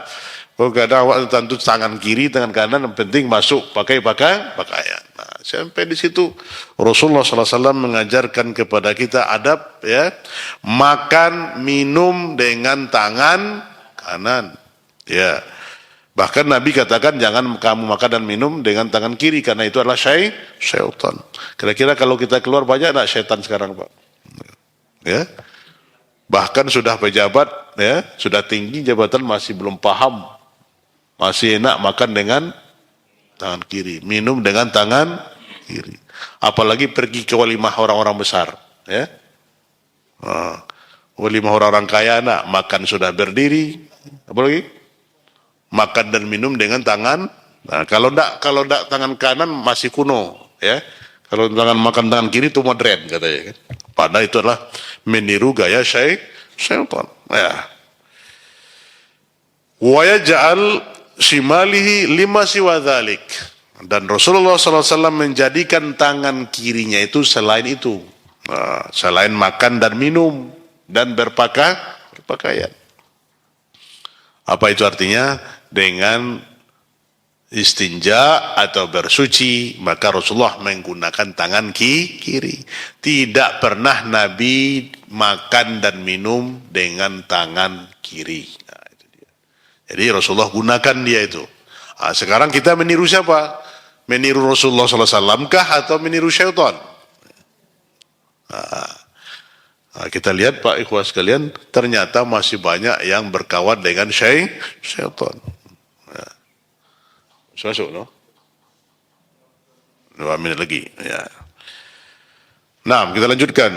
Kalau ada awak tentu tangan kiri, tangan kanan, yang penting masuk pakai pakaian. Nah, sampai di situ Rasulullah SAW mengajarkan kepada kita adab, ya, makan minum dengan tangan kanan. Ya, bahkan Nabi katakan jangan kamu makan dan minum dengan tangan kiri, karena itu adalah syaitan. Kira-kira kalau kita keluar banyak tak syaitan sekarang Pak? Ya, bahkan sudah pejabat, ya, sudah tinggi jabatan masih belum paham. Masih enak makan dengan tangan kiri, minum dengan tangan kiri. Apalagi pergi ke walimah orang-orang besar, ya. Walimah orang-orang kaya, nak makan sudah berdiri, apalagi makan dan minum dengan tangan. Nah, kalau enggak tangan kanan masih kuno, ya. Kalau makan tangan kiri itu modern katanya, kan. Padahal itu adalah meniru gaya syaitan. Ya. Wa yaj'al shimalihi lima siwa dzalik, dan Rasulullah SAW menjadikan tangan kirinya itu selain itu, selain makan dan minum dan berpakaian. Apa itu artinya? Dengan istinja atau bersuci, maka Rasulullah menggunakan tangan kiri. Tidak pernah Nabi makan dan minum dengan tangan kiri. Jadi Rasulullah gunakan dia itu. Sekarang kita meniru siapa? Meniru Rasulullah SAW kah atau meniru syaitan? Kita lihat Pak ikhwas sekalian, ternyata masih banyak yang berkawan dengan syaitan. Masuk, no? 2 menit lagi. Ya. Nah, kita lanjutkan.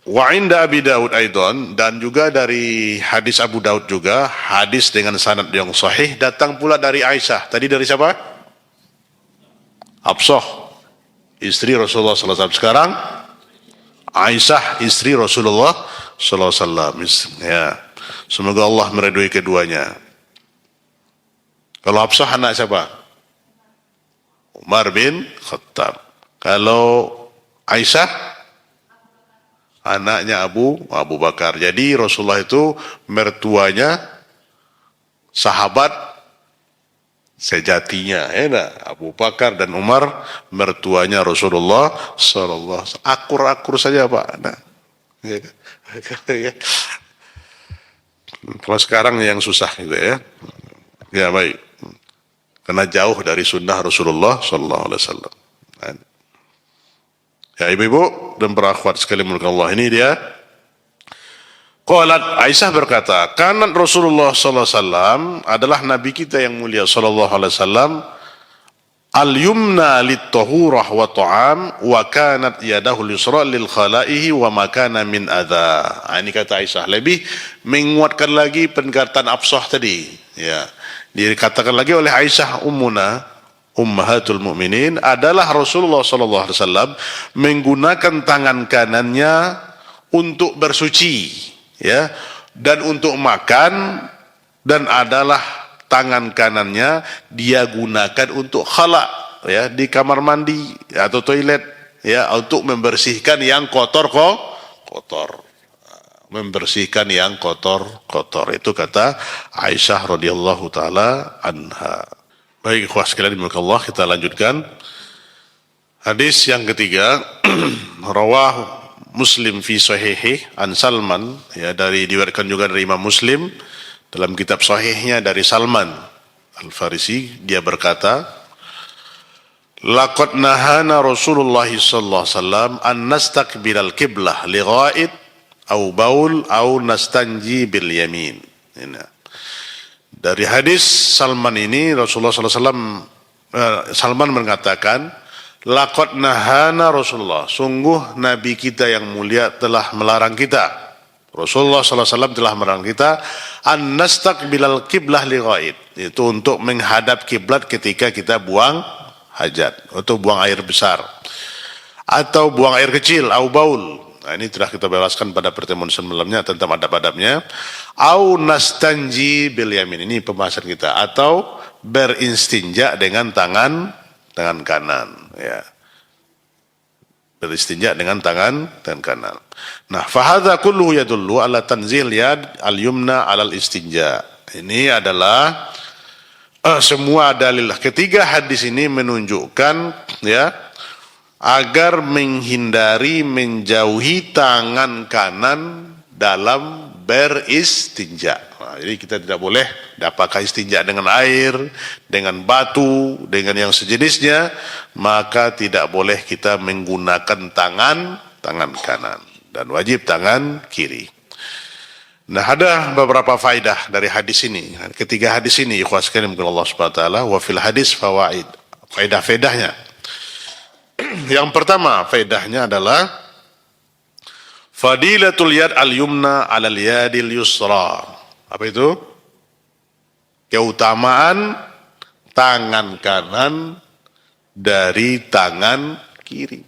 Wa inda Abi Daud aidan, dan juga dari hadis Abu Daud juga, hadis dengan sanad yang sahih, datang pula dari Aisyah. Tadi dari siapa? Hafsah, istri Rasulullah SAW. Sekarang Aisyah, istri Rasulullah SAW. Ya. Semoga Allah meridhoi keduanya. Kalau Hafsah anak siapa? Umar bin Khattab. Kalau Aisyah anaknya Abu Bakar. Jadi Rasulullah itu mertuanya sahabat sejatinya, ya nah? Abu Bakar dan Umar mertuanya Rasulullah Sallallahu Alaihi Wasallam. Akur-akur saja Pak. Nah, ya. Kalau sekarang yang susah gitu ya. Ya baik. Karena jauh dari sunnah Rasulullah Sallallahu Alaihi Wasallam. Ya ibu-ibu dan para akhwat sekalian mulai Allah, ini dia. Qalat Aisyah berkata, kanat Rasulullah sallallahu alaihi wasallam adalah nabi kita yang mulia sallallahu alaihi wasallam al-yumna lit-tahurah wa ta'am wa kanat yadahu al-yusra lil khalaihi wa ma kana min adza. Ini kata Aisyah lebih menguatkan lagi perkataan Hafsah tadi. Ya. Dikatakan lagi oleh Aisyah ummuna ummahatul mukminin adalah Rasulullah sallallahu alaihi wasallam menggunakan tangan kanannya untuk bersuci, ya, dan untuk makan, dan adalah tangan kanannya dia gunakan untuk khala, ya, di kamar mandi atau toilet, ya, untuk membersihkan yang kotor, membersihkan yang kotor. Itu kata Aisyah radhiyallahu taala anha. Baik, ikhwah sekalian dimuliakan Allah, kita lanjutkan. Hadis yang ketiga, rawah Muslim fi sahihi an Salman, ya, diriwayatkan juga dari Imam Muslim dalam kitab sahihnya dari Salman Al-Farisi, dia berkata, laqad nahana Rasulullah sallallahu alaihi wasallam an nastaqbilal qiblah li ghaid au baul au nastanji bil yamin. Dari hadis Salman ini Rasulullah sallallahu alaihi wasallam, Salman mengatakan, laqad nahana Rasulullah, sungguh Nabi kita yang mulia telah melarang kita. Rasulullah sallallahu alaihi wasallam telah melarang kita an nastaqbilal qiblah li ghaid, itu untuk menghadap kiblat ketika kita buang hajat atau buang air besar atau buang air kecil, au baul. Nah, ini telah kita jelaskan pada pertemuan sebelumnya tentang adab-adabnya. Au nastanji bil yamin, ini pembahasan kita, atau berinstinja dengan tangan kanan, ya. Beristinja dengan tangan kanan. Nah, fahadha kulluhu yadullu ala tanzil yad al-yumna alal istinja. Ini adalah semua dalil. Ketiga hadis ini menunjukkan, ya, agar menghindari, menjauhi tangan kanan dalam beristinja. Nah, jadi kita tidak boleh, apakah istinja dengan air, dengan batu, dengan yang sejenisnya, maka tidak boleh kita menggunakan tangan kanan, dan wajib tangan kiri. Nah, ada beberapa faedah dari hadis ini. Ketiga hadis ini, ikhwas sekalian Allah Subhanahu wa taala, wa fil hadis fawaid. Faedah-faedahnya. Yang pertama, faedahnya adalah fadilatul yad al-yumna 'alal yadil yusra. Apa itu? Keutamaan tangan kanan dari tangan kiri.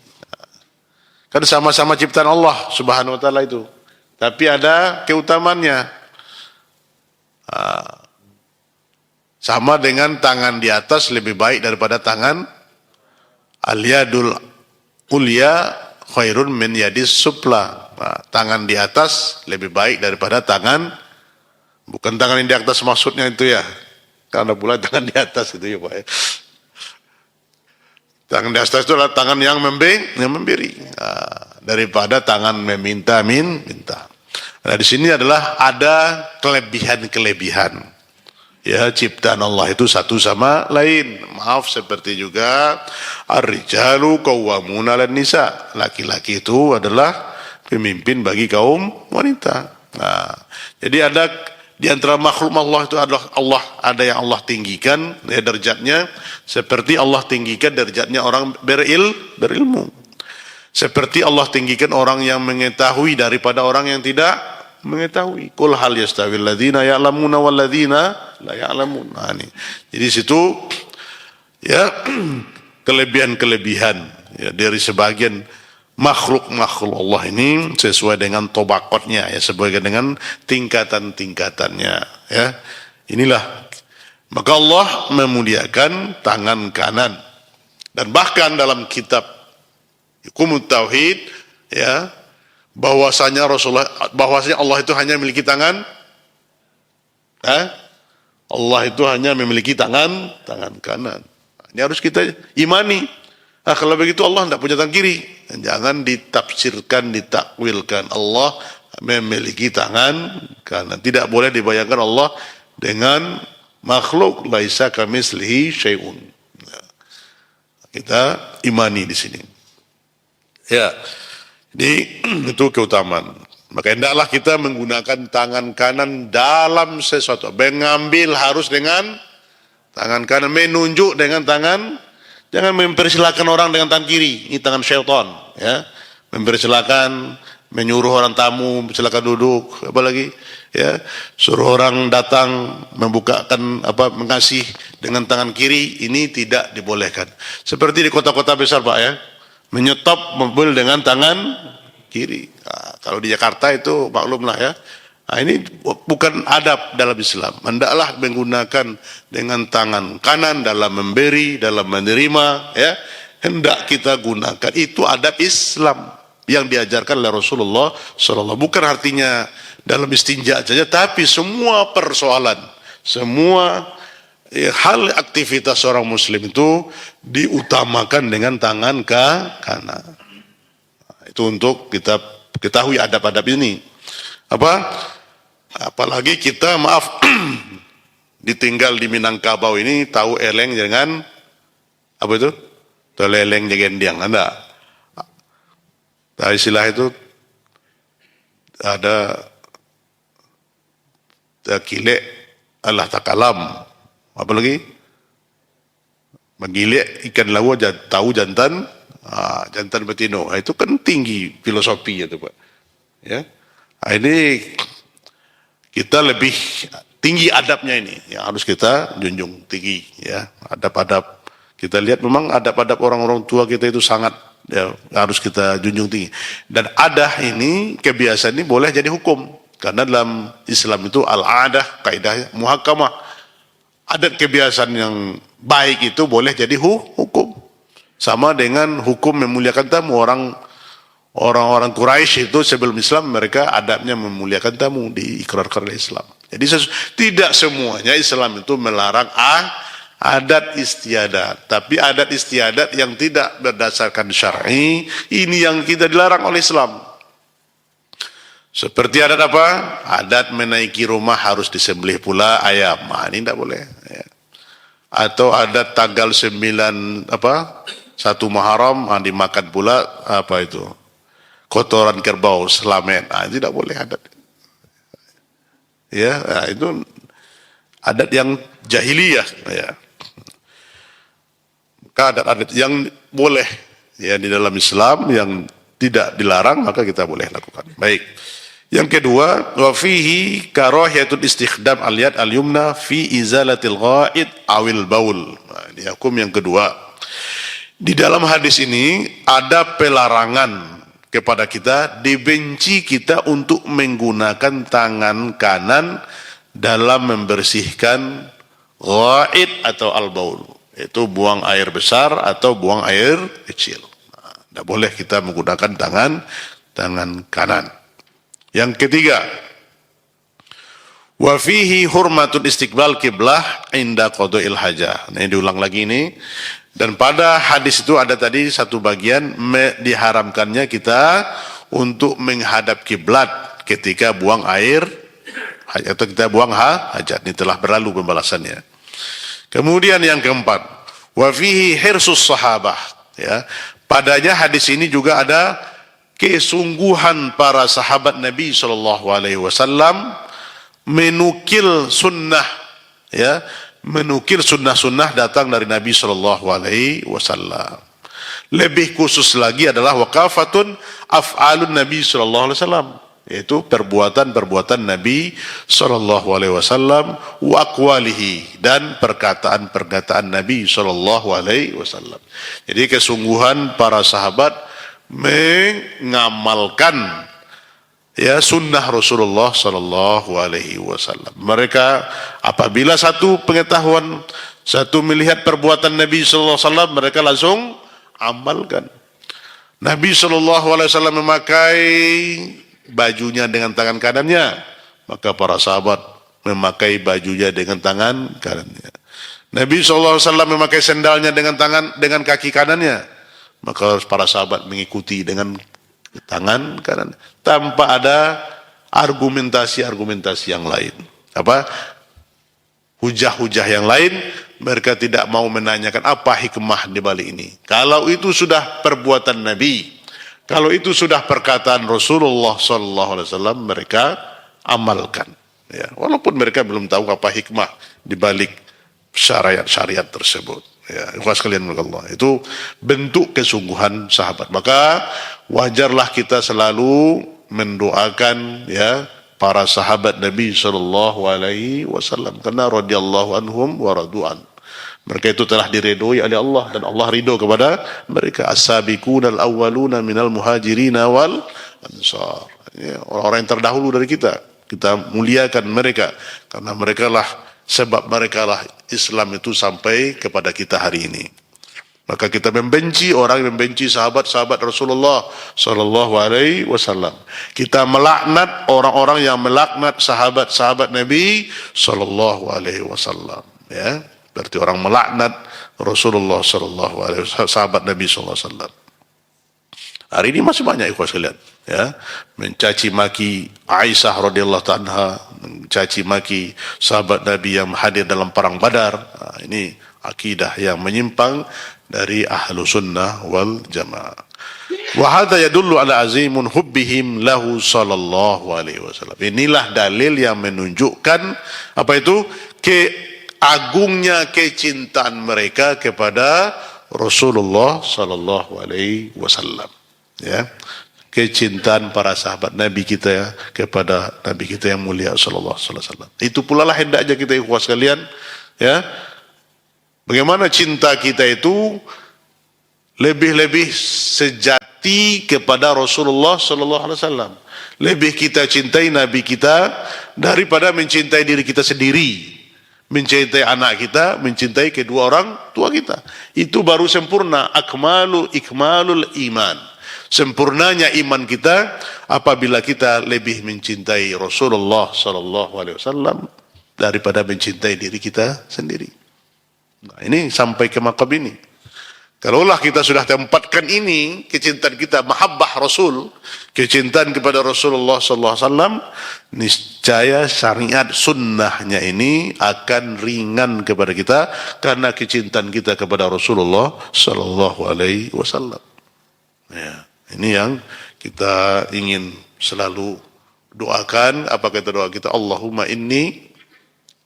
Kan sama-sama ciptaan Allah Subhanahu wa taala itu. Tapi ada keutamannya. Sama dengan tangan di atas lebih baik daripada tangan al-yadul ulya khairun min yadis supla. Nah, tangan di atas lebih baik daripada tangan, bukan tangan yang di atas maksudnya itu ya, karena pula tangan di atas itu ya Pak. Tangan di atas itu adalah tangan yang memberi, daripada tangan minta. Nah, di sini adalah ada kelebihan. Ya, ciptaan Allah itu satu sama lain. Maaf, seperti juga ar-rijalu qawwamuna 'alan nisa. Laki-laki itu adalah pemimpin bagi kaum wanita. Nah, jadi ada di antara makhluk Allah itu adalah Allah, ada yang Allah tinggikan ya, derajatnya, seperti Allah tinggikan derajatnya orang berilmu. Seperti Allah tinggikan orang yang mengetahui daripada orang yang tidak mengetahui. Qul hal yastawil ladzina ya'lamuna wal ladzina la ya'lamun. Nah, ini. Jadi situ ya kelebihan ya dari sebagian makhluk Allah ini sesuai dengan tobakotnya, ya, sesuai dengan tingkatan-tingkatannya, ya. Inilah Maka Allah memuliakan tangan kanan. Dan bahkan dalam kitab Hukum Tauhid, ya, bahwasanya Allah itu hanya memiliki tangan, Allah itu hanya memiliki tangan kanan. Ini harus kita imani. Kalau begitu Allah tidak punya tangan kiri. Jangan ditafsirkan, ditakwilkan. Allah memiliki tangan kanan. Tidak boleh dibayangkan Allah dengan makhluk laisa kamitslihi syai'un. Kita imani di sini. Ya. Jadi itu keutamaan. Maka hendaklah kita menggunakan tangan kanan dalam sesuatu. Mengambil harus dengan tangan kanan, menunjuk dengan tangan. Jangan mempersilahkan orang dengan tangan kiri. Ini tangan syaitan, ya. Mempersilahkan, menyuruh orang tamu silakan duduk, apalagi ya, suruh orang datang membukakan mengasih dengan tangan kiri, ini tidak dibolehkan. Seperti di kota-kota besar, Pak, ya. Menyetop mobil dengan tangan kiri. Nah, kalau di Jakarta itu maklumlah, ya. Nah, ini bukan adab dalam Islam. Hendaklah menggunakan dengan tangan kanan dalam memberi, dalam menerima, ya. Hendak kita gunakan, itu adab Islam yang diajarkan oleh Rasulullah SAW. Bukan artinya dalam istinja saja, tapi semua persoalan, semua hal aktivitas seorang muslim itu diutamakan dengan tangan kanan. Itu untuk kita ketahui adab-adab ini. Apalagi kita ditinggal di Minangkabau ini tahu eleng dengan teleleng jegendiang, Anda. Nah, istilah itu ada takile Allah takalam. Apa lagi? Menggilek ikan lawa tahu jantan, jantan betina. Itu kan tinggi filosofinya itu, Pak. Ya. Nah, ini kita lebih tinggi adabnya ini yang harus kita junjung tinggi, ya. Adab-adab. Kita lihat memang adab-adab orang-orang tua kita itu sangat, ya, harus kita junjung tinggi. Dan adah ini, kebiasaan ini boleh jadi hukum. Karena dalam Islam itu al-adah, kaidah muhakkamah. Adat kebiasaan yang baik itu boleh jadi hukum. Sama dengan hukum memuliakan tamu. Orang-orang Quraisy itu sebelum Islam mereka adabnya memuliakan tamu, diikrarkan oleh Islam. Jadi tidak semuanya Islam itu melarang adat istiadat. Tapi adat istiadat yang tidak berdasarkan syar'i, ini yang kita dilarang oleh Islam. Seperti adat apa? Adat menaiki rumah harus disembelih pula ayam. Nah, ini tidak boleh. Ya. Atau adat tanggal 9 1 Muharram dimakan pula kotoran kerbau selamet. Nah, tidak boleh adat. Ya, nah, itu adat yang jahiliyah. Ya. Maka adat-adat yang boleh, ya, di dalam Islam yang tidak dilarang, maka kita boleh lakukan. Baik. Yang kedua, wa fihi karahiyatul istikhdam al-yad al-yumna fi izalatil ghaid awil baul. Nah, ini hukum yang kedua. Di dalam hadis ini ada pelarangan kepada kita, dibenci kita untuk menggunakan tangan kanan dalam membersihkan ghaid atau al-baul. Itu buang air besar atau buang air kecil. Nah, tidak boleh kita menggunakan tangan kanan. Yang ketiga, wa fihi hurmatul istiqbal qiblah inda qada'il hajah. Nah, ini diulang lagi ini. Dan pada hadis itu ada tadi satu bagian diharamkannya kita untuk menghadap kiblat ketika buang air atau kita buang hajat. Ini telah berlalu pembalasannya. Kemudian yang keempat, wa fihi hirsus sahabah, ya. Padanya hadis ini juga ada kesungguhan para sahabat Nabi SAW menukil sunnah, ya, menukil sunnah-sunnah datang dari Nabi SAW. Lebih khusus lagi adalah waqafatun af'alun Nabi SAW, yaitu perbuatan-perbuatan Nabi SAW, wa aqwalihi, dan perkataan-perkataan Nabi SAW. Jadi kesungguhan para sahabat mengamalkan ya sunnah Rasulullah sallallahu alaihi wasallam. Mereka apabila satu pengetahuan, satu melihat perbuatan Nabi sallallahu alaihi wasallam, mereka langsung amalkan. Nabi sallallahu alaihi wasallam memakai bajunya dengan tangan kanannya, maka para sahabat memakai bajunya dengan tangan kanannya. Nabi sallallahu alaihi wasallam memakai sendalnya dengan kaki kanannya, maka para sahabat mengikuti dengan tangan kanan, tanpa ada argumentasi yang lain. Hujah-hujah yang lain, mereka tidak mau menanyakan apa hikmah di balik ini. Kalau itu sudah perbuatan Nabi, kalau itu sudah perkataan Rasulullah SAW, mereka amalkan. Ya, walaupun mereka belum tahu apa hikmah di balik syariat tersebut. Ya, ikhwas sekalian Allah, itu bentuk kesungguhan sahabat. Maka wajarlah kita selalu mendoakan ya para sahabat Nabi sallallahu alaihi wasallam, karena radhiyallahu anhum wa radu'an. Mereka itu telah diridhoi oleh Allah dan Allah ridho kepada mereka. As-sabiqunal awwaluna minal muhajirin wal ansar. Ya, orang-orang yang terdahulu dari kita muliakan mereka karena mereka lah sebab mereka lah Islam itu sampai kepada kita hari ini. Maka kita membenci orang yang membenci sahabat-sahabat Rasulullah sallallahu alaihi wasallam. Kita melaknat orang-orang yang melaknat sahabat-sahabat Nabi sallallahu alaihi wasallam, ya. Berarti orang melaknat Rasulullah sallallahu alaihi wasallam, sahabat Nabi sallallahu alaihi wasallam. Hari ini masih banyak ikhwas sekalian, ya, mencaci maki Aisyah radhiyallahu anha, mencaci maki sahabat Nabi yang hadir dalam perang Badar. Nah, ini akidah yang menyimpang dari ahlu sunnah wal jamaah. Wa hadza yadullu ala azimun hubbihim lahu sallallahu alaihi wasallam. Inilah dalil yang menunjukkan apa itu? Keagungnya kecintaan mereka kepada Rasulullah sallallahu alaihi wasallam. Ya. Kecintaan para sahabat Nabi kita ya, kepada Nabi kita yang mulia sallallahu alaihi wasallam. Itu pula lah hendaknya kita ikhwas sekalian, ya. Bagaimana cinta kita itu lebih-lebih sejati kepada Rasulullah sallallahu alaihi wasallam. Lebih kita cintai Nabi kita daripada mencintai diri kita sendiri, mencintai anak kita, mencintai kedua orang tua kita. Itu baru sempurna, ikmalul iman. Sempurnanya iman kita apabila kita lebih mencintai Rasulullah sallallahu alaihi wasallam daripada mencintai diri kita sendiri. Nah, ini sampai ke maqam ini. Kalaulah kita sudah tempatkan ini, kecintaan kita, mahabbah Rasul, kecintaan kepada Rasulullah sallallahu alaihi wasallam, niscaya syariat sunnahnya ini akan ringan kepada kita karena kecintaan kita kepada Rasulullah sallallahu alaihi wasallam. Ya, ini yang kita ingin selalu doakan. Apa kata doa kita? Allahumma inni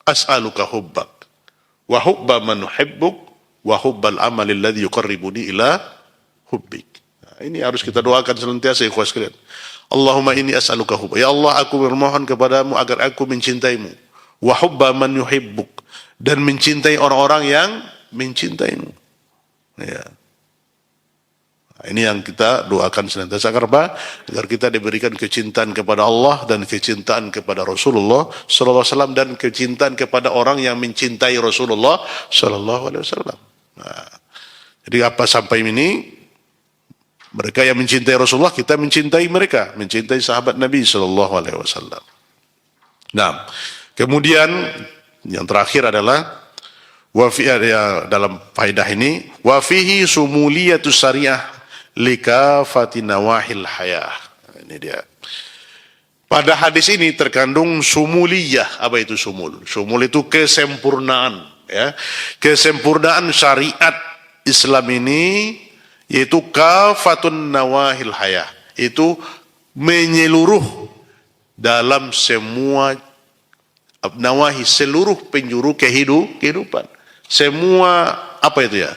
as'aluka hubbak wa hubba man nuhibbuk wa hubbal amali alladhi yuqarribuni ila hubbik. Nah, ini harus kita doakan senantiasa ikhwas sekalian. Allahumma inni as'aluka hubbak. Ya Allah, aku bermohon kepadamu agar aku mencintaimu. Wa hubba man yuhibbuk, dan mencintai orang-orang yang mencintaimu. Ya. Nah, ini yang kita doakan senantiasa agar kita diberikan kecintaan kepada Allah dan kecintaan kepada Rasulullah sallallahu alaihi wasallam dan kecintaan kepada orang yang mencintai Rasulullah sallallahu alaihi wasallam. Nah, jadi apa sampai ini mereka yang mencintai Rasulullah, kita mencintai mereka, mencintai sahabat Nabi sallallahu alaihi wasallam. Nah, kemudian yang terakhir adalah dalam faedah ini wa fihi sumuliyatus syariah likafati nawahil hayah. Ini dia. Pada hadis ini terkandung sumuliyah. Apa itu sumul? Sumul itu kesempurnaan, ya. Kesempurnaan syariat Islam ini yaitu kafatun nawahil hayah. Itu menyeluruh dalam semua nawahi, seluruh penjuru kehidupan. Semua apa itu ya?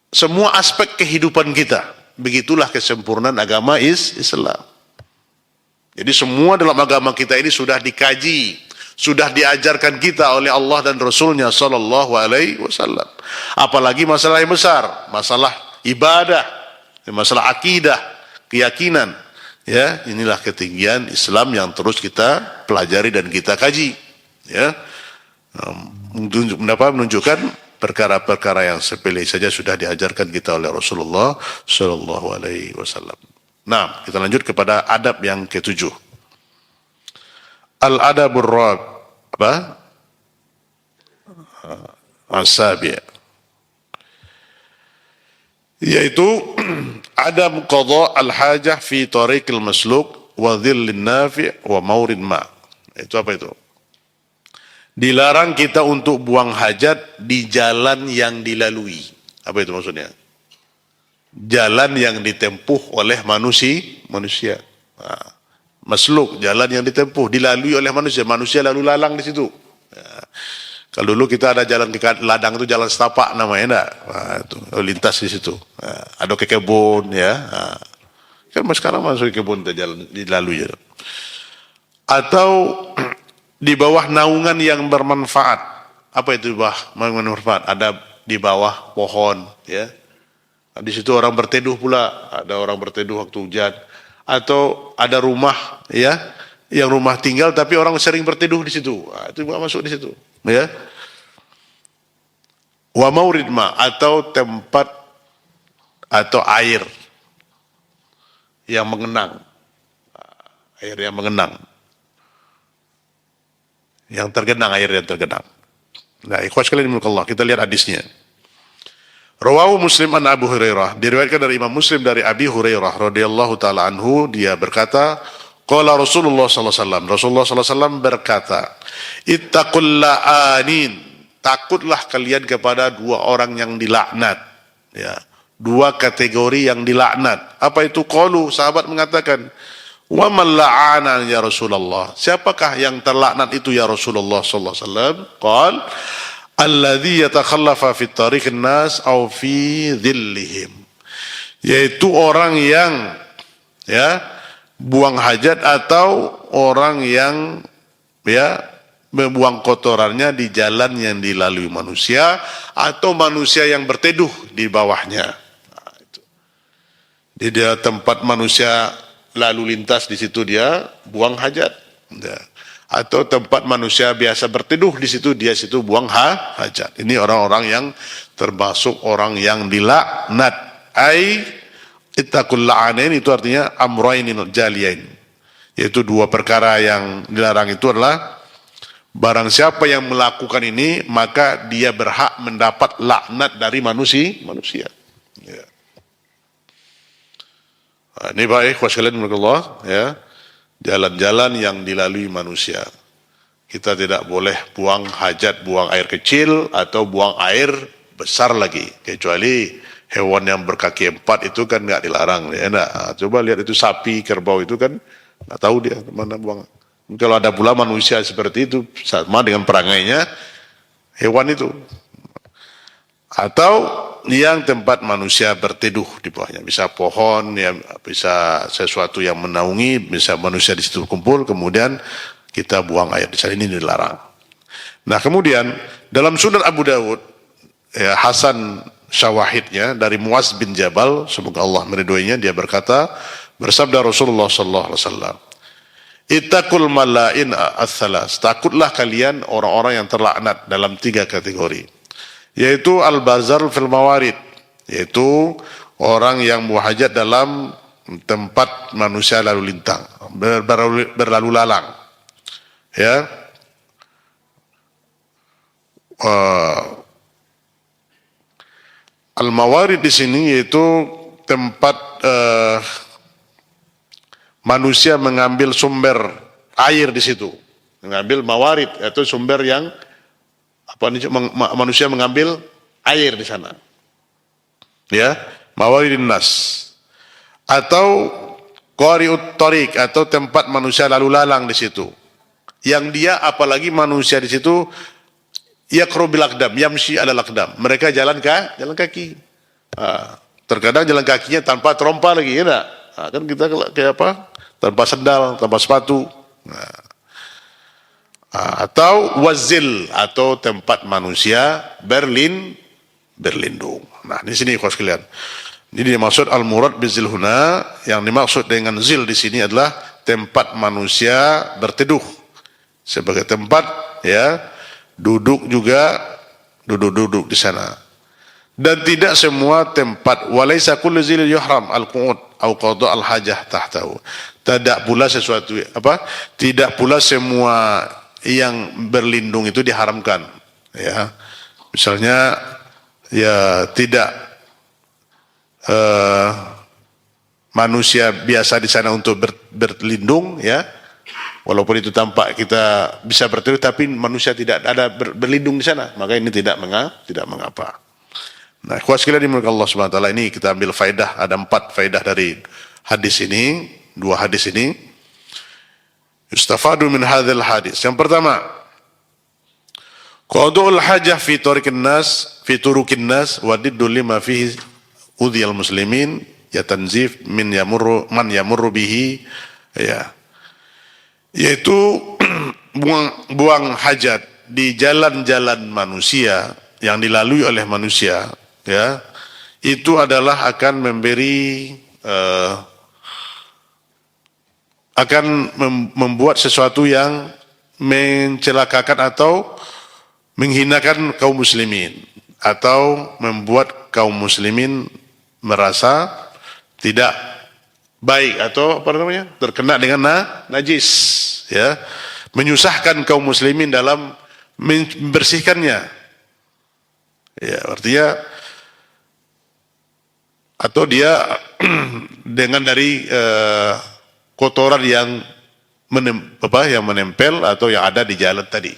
Semua aspek kehidupan kita. Begitulah kesempurnaan agama Islam. Jadi semua dalam agama kita ini sudah dikaji, sudah diajarkan kita oleh Allah dan Rasulnya sallallahu alaihi wasallam. Apalagi masalah yang besar, masalah ibadah, masalah akidah, keyakinan. Ya, inilah ketinggian Islam yang terus kita pelajari dan kita kaji. Ya, menunjukkan perkara-perkara yang sepele saja sudah diajarkan kita oleh Rasulullah Shallallahu Alaihi Wasallam. Nah, kita lanjut kepada adab yang ketujuh. Al-adabur rab, apa? Asabi, yaitu adam qadha al-hajah fi tariqil masluk wa dhillin nafi' wa maurid ma. Itu apa itu? Dilarang kita untuk buang hajat di jalan yang dilalui. Apa itu maksudnya? Jalan yang ditempuh oleh manusia. Nah, masluk, jalan yang ditempuh, dilalui oleh manusia lalu lalang di situ. Nah, kalau dulu kita ada jalan ke ladang itu jalan setapak namanya, enggak? Nah, itu lintas di situ. Nah, ada ke kebun ya. Nah, kan sekarang masuk ke kebun jalan dilalui. Ya. Atau di bawah naungan yang bermanfaat. Apa itu bawah bermanfaat? Ada di bawah pohon ya. Nah, di situ orang berteduh pula, ada orang berteduh waktu hujan. Atau ada rumah ya, yang rumah tinggal tapi orang sering berteduh di situ. Nah, itu juga masuk di situ, ya. Wa maurid ma, atau tempat atau air yang mengenang. Air yang mengenang. Yang tergenang, air yang tergenang. Nah, ikhwas sekalian dimuliakan, kita lihat hadisnya. Rawahu Muslim an Abu Hurairah, diriwayatkan dari Imam Muslim dari Abi Hurairah radhiyallahu taala anhu, dia berkata, qala Rasulullah sallallahu alaihi wasallam, Rasulullah sallallahu alaihi wasallam berkata, ittaqul la'anin, takutlah kalian kepada dua orang yang dilaknat. Ya, dua kategori yang dilaknat. Apa itu? Qalu, sahabat mengatakan, wa man la'ana ya Rasulullah, siapakah yang terlaknat itu ya Rasulullah sallallahu alaihi wasallam? Qal alladzi yatakhallafa fi tariqin nas aw fi dhillihim, yaitu orang yang ya buang hajat atau orang yang ya membuang kotorannya di jalan yang dilalui manusia atau manusia yang berteduh di bawahnya. Nah, itu. Di dia tempat manusia lalu lintas, di situ dia buang hajat. Ya. Atau tempat manusia biasa berteduh, di situ dia situ buang hajat. Ini orang-orang yang termasuk orang yang dilaknat. Ai ittaqul la'anain, itu artinya amrainil jaliyain, yaitu dua perkara yang dilarang itu adalah barang siapa yang melakukan ini maka dia berhak mendapat laknat dari manusia. Ya. Nah, ini baik wassalamu Allah ya. Jalan-jalan yang dilalui manusia. Kita tidak boleh buang hajat, buang air kecil atau buang air besar lagi. Kecuali hewan yang berkaki empat itu kan nggak dilarang. Ya, nah, coba lihat itu sapi, kerbau itu kan nggak tahu dia mana buang. Kalau ada pula manusia seperti itu sama dengan perangainya hewan itu. Atau yang tempat manusia berteduh di bawahnya, bisa pohon, ya, bisa sesuatu yang menaungi, bisa manusia di situ kumpul, kemudian kita buang air di sana, ini dilarang. Nah, kemudian dalam Sunan Abu Dawud, ya, Hasan syawahidnya dari Muaz bin Jabal, semoga Allah meridhoinya, dia berkata, bersabda Rasulullah sallallahu alaihi wasallam, ittaqul malain ats-tsalas, takutlah kalian orang-orang yang terlaknat dalam tiga kategori. Yaitu al-bazar fil mawarid, yaitu orang yang muhajat dalam tempat manusia lalu lintang, berlalu lalang. Ya. Al-mawarid di sini yaitu tempat manusia mengambil sumber air di situ. Mengambil mawarid, yaitu sumber yang manusia mengambil air di sana. Ya, mawaridin nas. Atau qari'ut thariq, atau tempat manusia lalu lalang di situ. Yang dia apalagi manusia di situ yaqru bil aqdam, yamshi ala aqdam. Mereka jalan kaki. Terkadang jalan kakinya tanpa trompa lagi, ya enggak? Kan kita kayak apa? Tanpa sandal, tanpa sepatu. Atau wazil, atau tempat manusia berlindung. Nah, di sini ikhwas sekalian. Jadi dimaksud al-murad bizil huna, yang dimaksud dengan zil di sini adalah tempat manusia berteduh, sebagai tempat ya duduk juga, duduk di sana. Dan tidak semua tempat, walaisa kullu zil yuhram al-qu'ud au qada al-hajah tahtahu. Tidak pula sesuatu tidak pula semua yang berlindung itu diharamkan, ya. Misalnya ya tidak manusia biasa di sana untuk berlindung, ya, walaupun itu tampak kita bisa berteduh, tapi manusia tidak ada berlindung di sana, maka ini tidak mengapa. Nah, ikhwah sekalian dimulakan Allah Subhanahu wa taala, ini kita ambil faedah, ada 4 faedah dari hadis ini, 2 hadis ini. Yustafadu min hadzal hadis. Yang pertama, qada'ul hajah fi turukin nas wa diddu lima fihi udhiyal muslimin ya tanzif man yamurru bihi, ya, yaitu buang hajat di jalan-jalan manusia yang dilalui oleh manusia, ya, itu adalah akan memberi akan membuat sesuatu yang mencelakakan atau menghinakan kaum muslimin, atau membuat kaum muslimin merasa tidak baik, atau terkena dengan najis, ya, menyusahkan kaum muslimin dalam membersihkannya, ya, artinya atau dia dengan dari kotoran yang menempel atau yang ada di jalan tadi,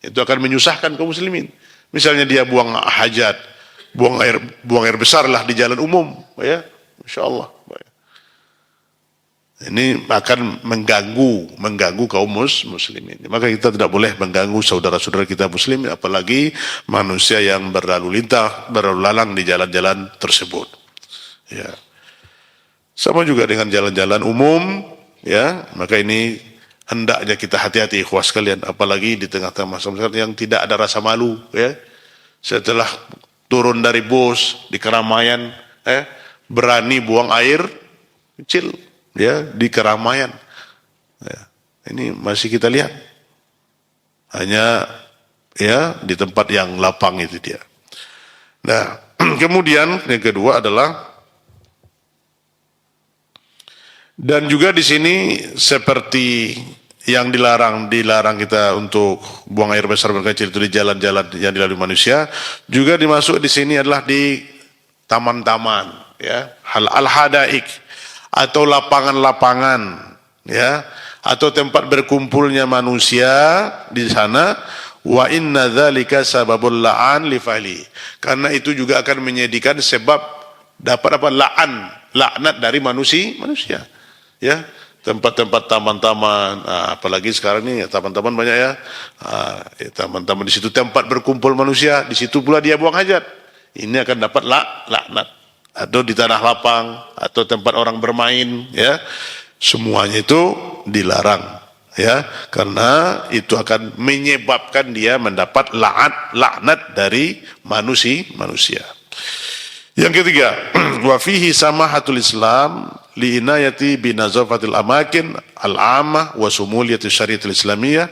itu akan menyusahkan kaum muslimin. Misalnya dia buang hajat, buang air besar lah di jalan umum, ya, Masya Allah. Ini akan mengganggu kaum muslimin. Maka kita tidak boleh mengganggu saudara-saudara kita muslim, apalagi manusia yang berlalu lalang di jalan-jalan tersebut. Ya. Sama juga dengan jalan-jalan umum, ya. Maka ini hendaknya kita hati-hati, ikhwah sekalian, apalagi di tengah-tengah masyarakat yang tidak ada rasa malu, ya. Setelah turun dari bus di keramaian, berani buang air kecil, ya, di keramaian, ya. Ini masih kita lihat hanya, ya, di tempat yang lapang itu dia. Nah, kemudian yang kedua adalah, dan juga di sini seperti yang dilarang kita untuk buang air besar dan kecil itu di jalan-jalan yang dilalui manusia, juga dimasuk di sini adalah di taman-taman, ya, al-hadaik, atau lapangan-lapangan, ya, atau tempat berkumpulnya manusia di sana. Wa inna dzalika sababul la'an li fa'li, karena itu juga akan menyediakan sebab dapat laknat dari manusia, ya. Tempat-tempat taman-taman, apalagi sekarang ini taman-taman banyak, ya, taman-taman di situ tempat berkumpul manusia, di situ pula dia buang hajat, ini akan dapat laknat. Atau di tanah lapang, atau tempat orang bermain, ya, semuanya itu dilarang, ya, karena itu akan menyebabkan dia mendapat laknat dari manusia. Yang ketiga, wa fihi samahatul Islam li inayati bi nazafatil amakin al-ammah wa sumuliyati syariatil islamiyah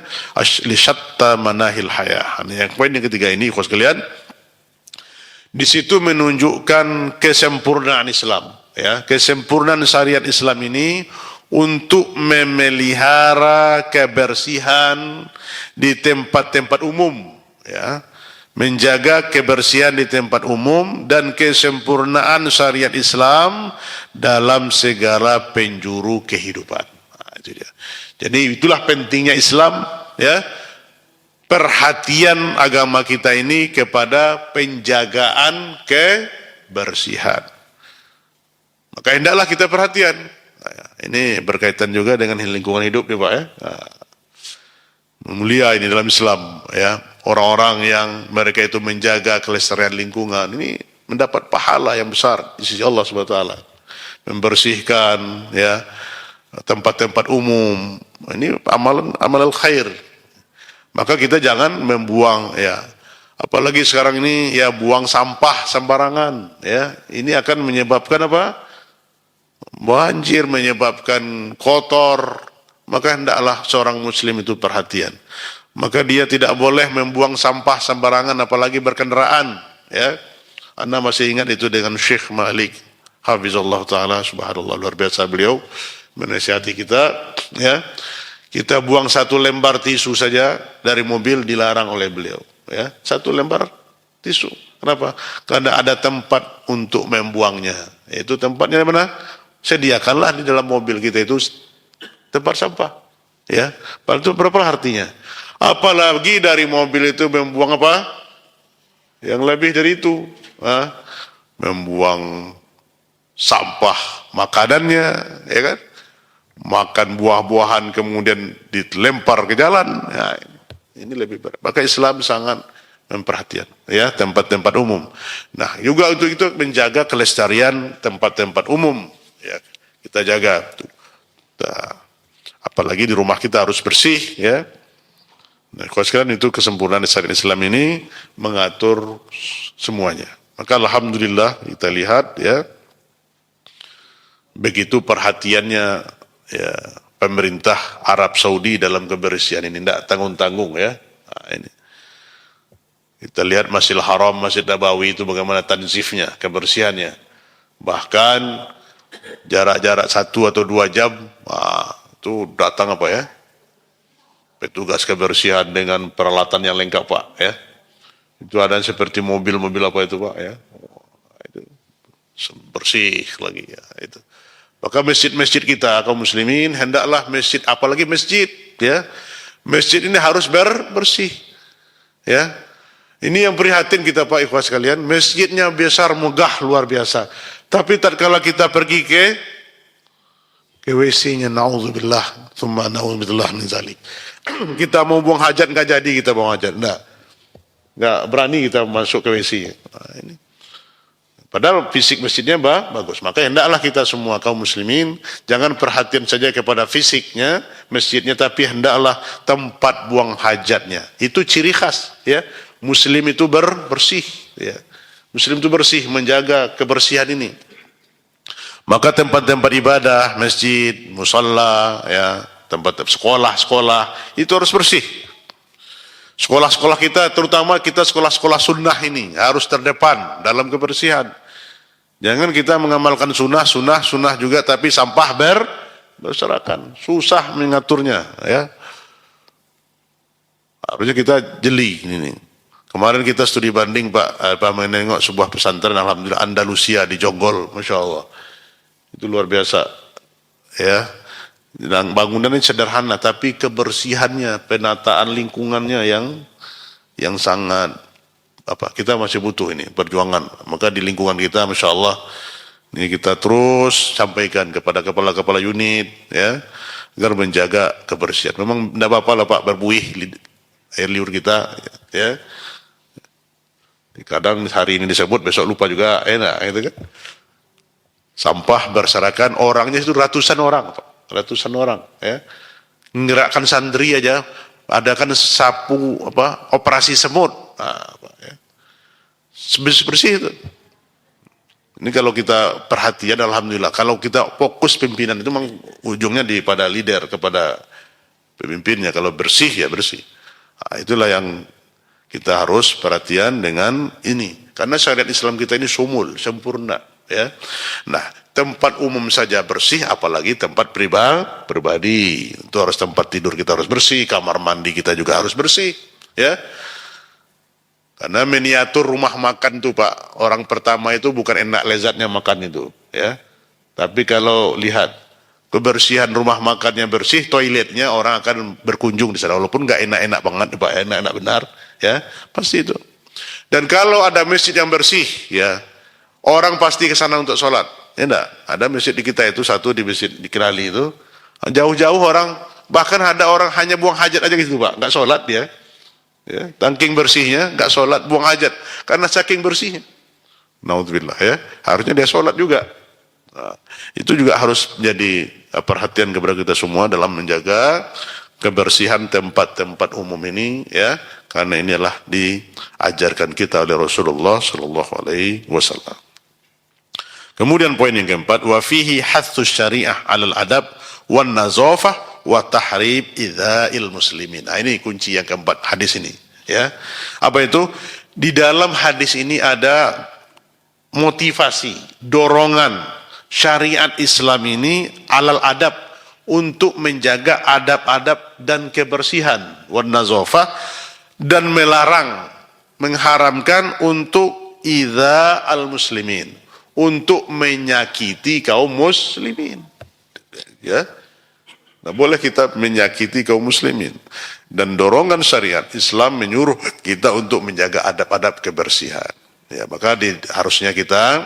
li syatta manahil hayah. Yang poin yang ketiga ini, ikhwas sekalian, di situ menunjukkan kesempurnaan Islam, ya, kesempurnaan syariat Islam ini untuk memelihara kebersihan di tempat-tempat umum, ya, menjaga kebersihan di tempat umum dan kesempurnaan syariat Islam dalam segala penjuru kehidupan. Nah, itu dia. Jadi itulah pentingnya Islam, ya, perhatian agama kita ini kepada penjagaan kebersihan. Maka hendaklah kita perhatian. Nah, ini berkaitan juga dengan lingkungan hidup, ya Pak, ya. Nah, mulia ini dalam Islam, ya. Orang-orang yang mereka itu menjaga kelestarian lingkungan ini mendapat pahala yang besar di sisi Allah Subhanahu wa taala. Membersihkan, ya, tempat-tempat umum. Ini amalan khair. Maka kita jangan membuang, ya, Apalagi sekarang ini ya buang sampah sembarangan, ya. Ini akan menyebabkan apa? Banjir, menyebabkan kotor. Maka hendaklah seorang muslim itu perhatian. Maka dia tidak boleh membuang sampah sembarangan apalagi berkendaraan, ya. Anda masih ingat itu dengan Syekh Malik Hafizullah Ta'ala, subhanallah, luar biasa beliau menasihati kita, ya. Kita buang satu lembar tisu saja dari mobil dilarang oleh beliau, ya. Satu lembar tisu. Kenapa? Karena ada tempat untuk membuangnya. Itu tempatnya mana? Sediakanlah di dalam mobil kita itu tempat sampah, ya. Padahal itu berapa artinya? Apalagi dari mobil itu membuang apa? Yang lebih dari itu, membuang sampah makanannya, ya kan? Makan buah-buahan kemudian dilempar ke jalan, ya, ini lebih berat. Maka Islam sangat memperhatikan, ya, tempat-tempat umum. Nah, juga untuk itu menjaga kelestarian tempat-tempat umum, ya, kita jaga. Nah, apalagi di rumah kita harus bersih, ya. Nah, kalau sekarang itu kesempurnaan syariat Islam ini mengatur semuanya. Maka alhamdulillah kita lihat, ya, begitu perhatiannya, ya, pemerintah Arab Saudi dalam kebersihan ini, tidak tanggung-tanggung, ya. Nah, ini kita lihat Masjidil Haram, Masjid Nabawi itu bagaimana tanzifnya, kebersihannya. Bahkan jarak-jarak 1 atau 2 jam, itu datang apa, ya, petugas kebersihan dengan peralatan yang lengkap, Pak, ya. Itu ada seperti mobil-mobil apa itu, Pak, ya. Itu bersih lagi, ya, itu. Maka masjid-masjid kita kaum muslimin hendaklah masjid, apalagi masjid, ya. Masjid ini harus bersih, ya. Ini yang prihatin kita, Pak, ikhwan sekalian. Masjidnya besar, megah, luar biasa. Tapi tatkala kita pergi ke WC-nya, naudzubillah, tsumma naudzubillah min zalik. Kita mau buang hajat nggak jadi, kita buang hajat, nggak berani kita masuk ke WC. Nah, ini. Padahal fisik masjidnya bagus. Maka hendaklah kita semua kaum muslimin jangan perhatian saja kepada fisiknya masjidnya, tapi hendaklah tempat buang hajatnya. Itu ciri khas, ya. Muslim itu bersih, ya. Muslim itu bersih, menjaga kebersihan ini. Maka tempat-tempat ibadah, masjid, musalla, ya, tempat sekolah itu harus bersih. Sekolah-sekolah kita, terutama kita sekolah-sekolah sunnah ini harus terdepan dalam kebersihan. Jangan kita mengamalkan sunnah juga, tapi sampah berserakan, susah mengaturnya, ya. Harusnya kita jeli ini. Kemarin kita studi banding, Pak, menengok sebuah pesantren, alhamdulillah, Andalusia di Jonggol, masya Allah. Itu luar biasa, ya. Dan bangunannya sederhana, tapi kebersihannya, penataan lingkungannya yang sangat kita masih butuh ini perjuangan. Maka di lingkungan kita, masya Allah, ini kita terus sampaikan kepada kepala-kepala unit, ya, agar menjaga kebersihan. Memang tidak apa-apa lah, Pak, berbuih air liur kita, ya. Kadang hari ini disebut, besok lupa juga, enak, gitu kan. Sampah berserakan, orangnya itu ratusan orang, ya. Menggerakkan santri aja, adakan sapu operasi semut, ya. Bersih itu. Ini kalau kita perhatian, alhamdulillah. Kalau kita fokus pimpinan itu memang ujungnya pada leader, kepada pemimpinnya. Kalau bersih ya bersih. Nah, itulah yang kita harus perhatian dengan ini. Karena syariat Islam kita ini sempurna, ya. Nah, tempat umum saja bersih, apalagi tempat pribadi. Itu harus tempat tidur kita harus bersih, kamar mandi kita juga harus bersih, ya. Karena miniatur rumah makan tuh, Pak, orang pertama itu bukan enak lezatnya makan itu, ya. Tapi kalau lihat kebersihan rumah makannya bersih, toiletnya orang akan berkunjung di sana, walaupun nggak enak-enak banget, Pak, enak-enak benar, ya, pasti itu. Dan kalau ada masjid yang bersih, ya, orang pasti ke sana untuk sholat. Ya enggak, ada masjid di kita itu, satu di masjid di Kirali itu, jauh-jauh orang, bahkan ada orang hanya buang hajat aja gitu, Pak, nggak sholat dia. Ya, tangking bersihnya, nggak sholat, buang hajat, karena saking bersihnya. Naudzubillah, ya, harusnya dia sholat juga. Nah, itu juga harus menjadi perhatian kepada kita semua dalam menjaga kebersihan tempat-tempat umum ini, ya. karena ini adalah diajarkan kita oleh Rasulullah sallallahu alaihi wasallam. Kemudian poin yang keempat, wa fihi hatsus syariah 'alal adab wan nazafah wa tahrib idza'il muslimin. Nah, ini kunci yang keempat hadis ini, ya. Apa itu? Di dalam hadis ini ada motivasi, dorongan syariat Islam ini alal adab, untuk menjaga adab-adab dan kebersihan, wan nazafah, dan melarang, mengharamkan untuk idza al muslimin, untuk menyakiti kaum muslimin, ya. Nah, boleh kita menyakiti kaum muslimin, dan dorongan syariat Islam menyuruh kita untuk menjaga adab-adab kebersihan, ya. Maka harusnya kita,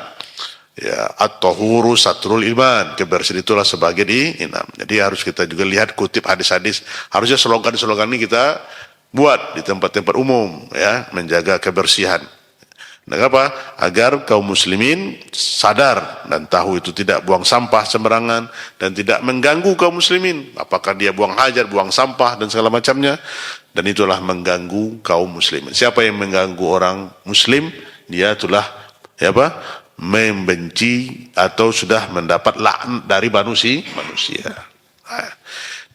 ya, at-tahuru satrul iman, kebersihan itulah sebagai inam. Jadi harus kita juga lihat, kutip hadis-hadis, harusnya slogan-slogan ini kita buat di tempat-tempat umum, ya, menjaga kebersihan. Nah, apa? Agar kaum muslimin sadar dan tahu itu tidak buang sampah sembarangan dan tidak mengganggu kaum muslimin. Apakah dia buang hajat, buang sampah dan segala macamnya, dan itulah mengganggu kaum muslimin. Siapa yang mengganggu orang muslim, dia itulah, ya, apa? Membenci atau sudah mendapat laknat dari manusia.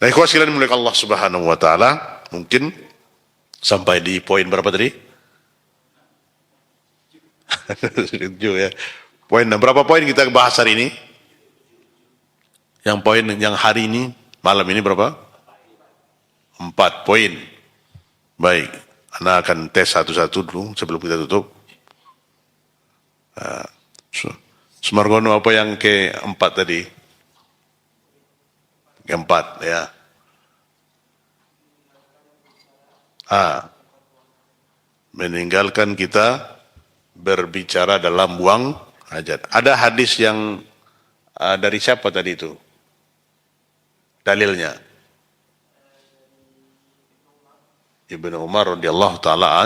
Nah, ikhwas sekalian milik Allah Subhanahu wa taala, mungkin sampai di poin berapa tadi? Ya. Poin berapa poin kita bahas hari ini? Yang poin yang hari ini, malam ini berapa? 4 poin. Baik, Anda akan tes satu-satu dulu sebelum kita tutup. Sumargono, apa yang keempat tadi? Keempat, ya. Meninggalkan kita berbicara dalam buang hajat. Ada hadis yang dari siapa tadi itu? Dalilnya Ibnu Umar radhiyallahu taala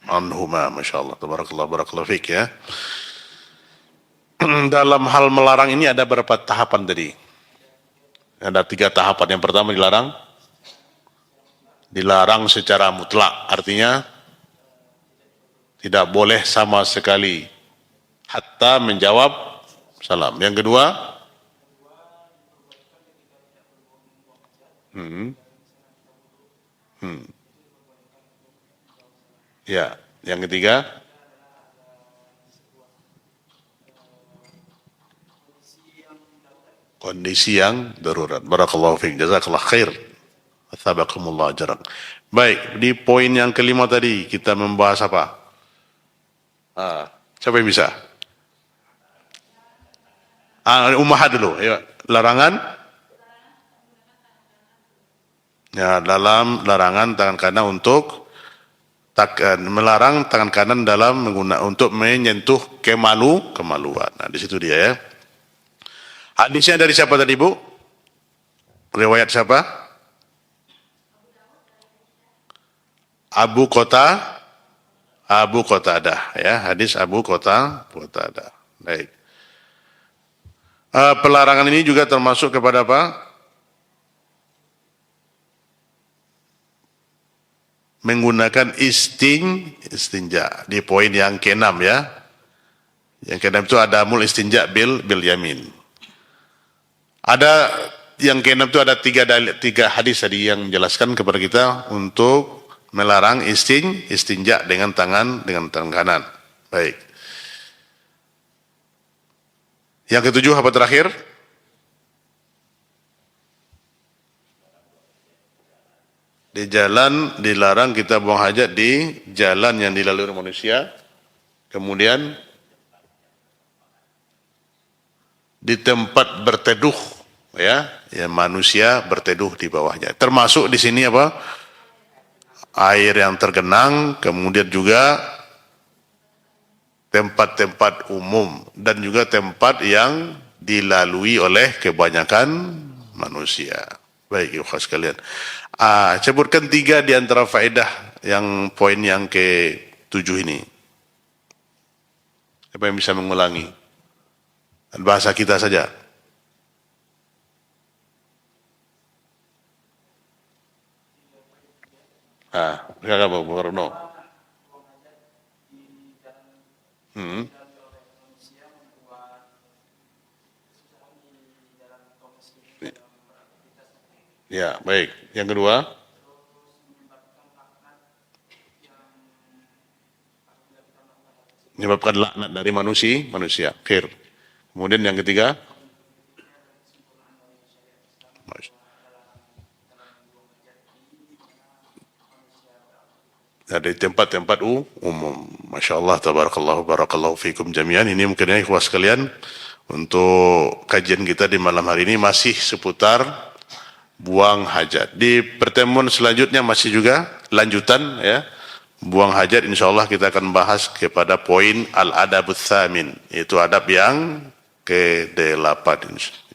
anhuma, masyaallah, tabarakallah, barakallahu fik, ya. Dalam hal melarang ini ada berapa tahapan tadi? Ada 3 tahapan. Yang pertama dilarang secara mutlak, artinya tidak boleh sama sekali hatta menjawab salam. Yang kedua, ya, yang ketiga, kondisi yang darurat. Barakallahu fiik, jazakallah khair, atsabakumullah ajran. Baik, di poin yang kelima tadi kita membahas apa? Siapa yang bisa? Ummahat dulu, ya. Larangan, ya, dalam larangan tangan kanan untuk melarang tangan kanan dalam untuk menyentuh kemaluan. Nah, di situ dia, ya. Hadisnya dari siapa tadi, Bu? Riwayat siapa? Abu Qatadah, ya, hadis Abu Qatadah. Baik. Pelarangan ini juga termasuk kepada apa? Menggunakan istinja di poin yang ke-6, ya. Yang ke-6 itu ada mul istinja bil yamin. Ada yang ke-6 itu ada 3 hadis tadi yang menjelaskan kepada kita untuk melarang istinja dengan tangan kanan. Baik. Yang ke-7 apa terakhir? Di jalan dilarang kita buang hajat di jalan yang dilalui manusia. Kemudian di tempat berteduh, ya manusia berteduh di bawahnya. Termasuk di sini apa? Air yang tergenang, kemudian juga tempat-tempat umum dan juga tempat yang dilalui oleh kebanyakan manusia. Baik, ikhwas sekalian. Sebutkan 3 di antara faedah yang poin yang ke-7 ini. Siapa yang bisa mengulangi? Bahasa kita saja. Silakan Pak Warno. Hmm. Ya, baik. Yang kedua, menyebabkan laknat dari manusia. Khair. Kemudian yang ketiga, ada di tempat-tempat umum. Masya Allah, tabarakallahu, barakallahu fikum jami'an. Ini mungkin ya ikhwas sekalian, untuk kajian kita di malam hari ini masih seputar buang hajat. Di pertemuan selanjutnya masih juga lanjutan ya. Buang hajat insya Allah kita akan bahas kepada poin al-adabut tsamin, yaitu adab yang ke-8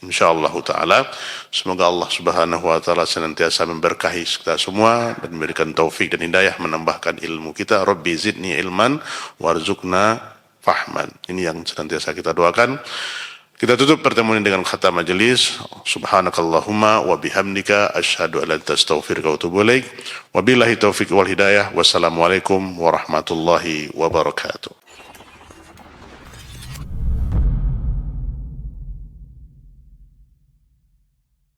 insyaallah taala. Semoga Allah Subhanahu wa taala senantiasa memberkahi kita semua dan memberikan taufik dan hidayah, menambahkan ilmu kita. Rabbi zidni ilman warzuqna fahman. Ini yang senantiasa kita doakan. Kita tutup pertemuan ini dengan kata majelis. Subhanakallahumma wa bihamdika asyhadu an la ilaha illa anta astaghfiruka wa atubu ilaik. Wabillahi taufiq wal hidayah. Wassalamualaikum warahmatullahi wabarakatuh.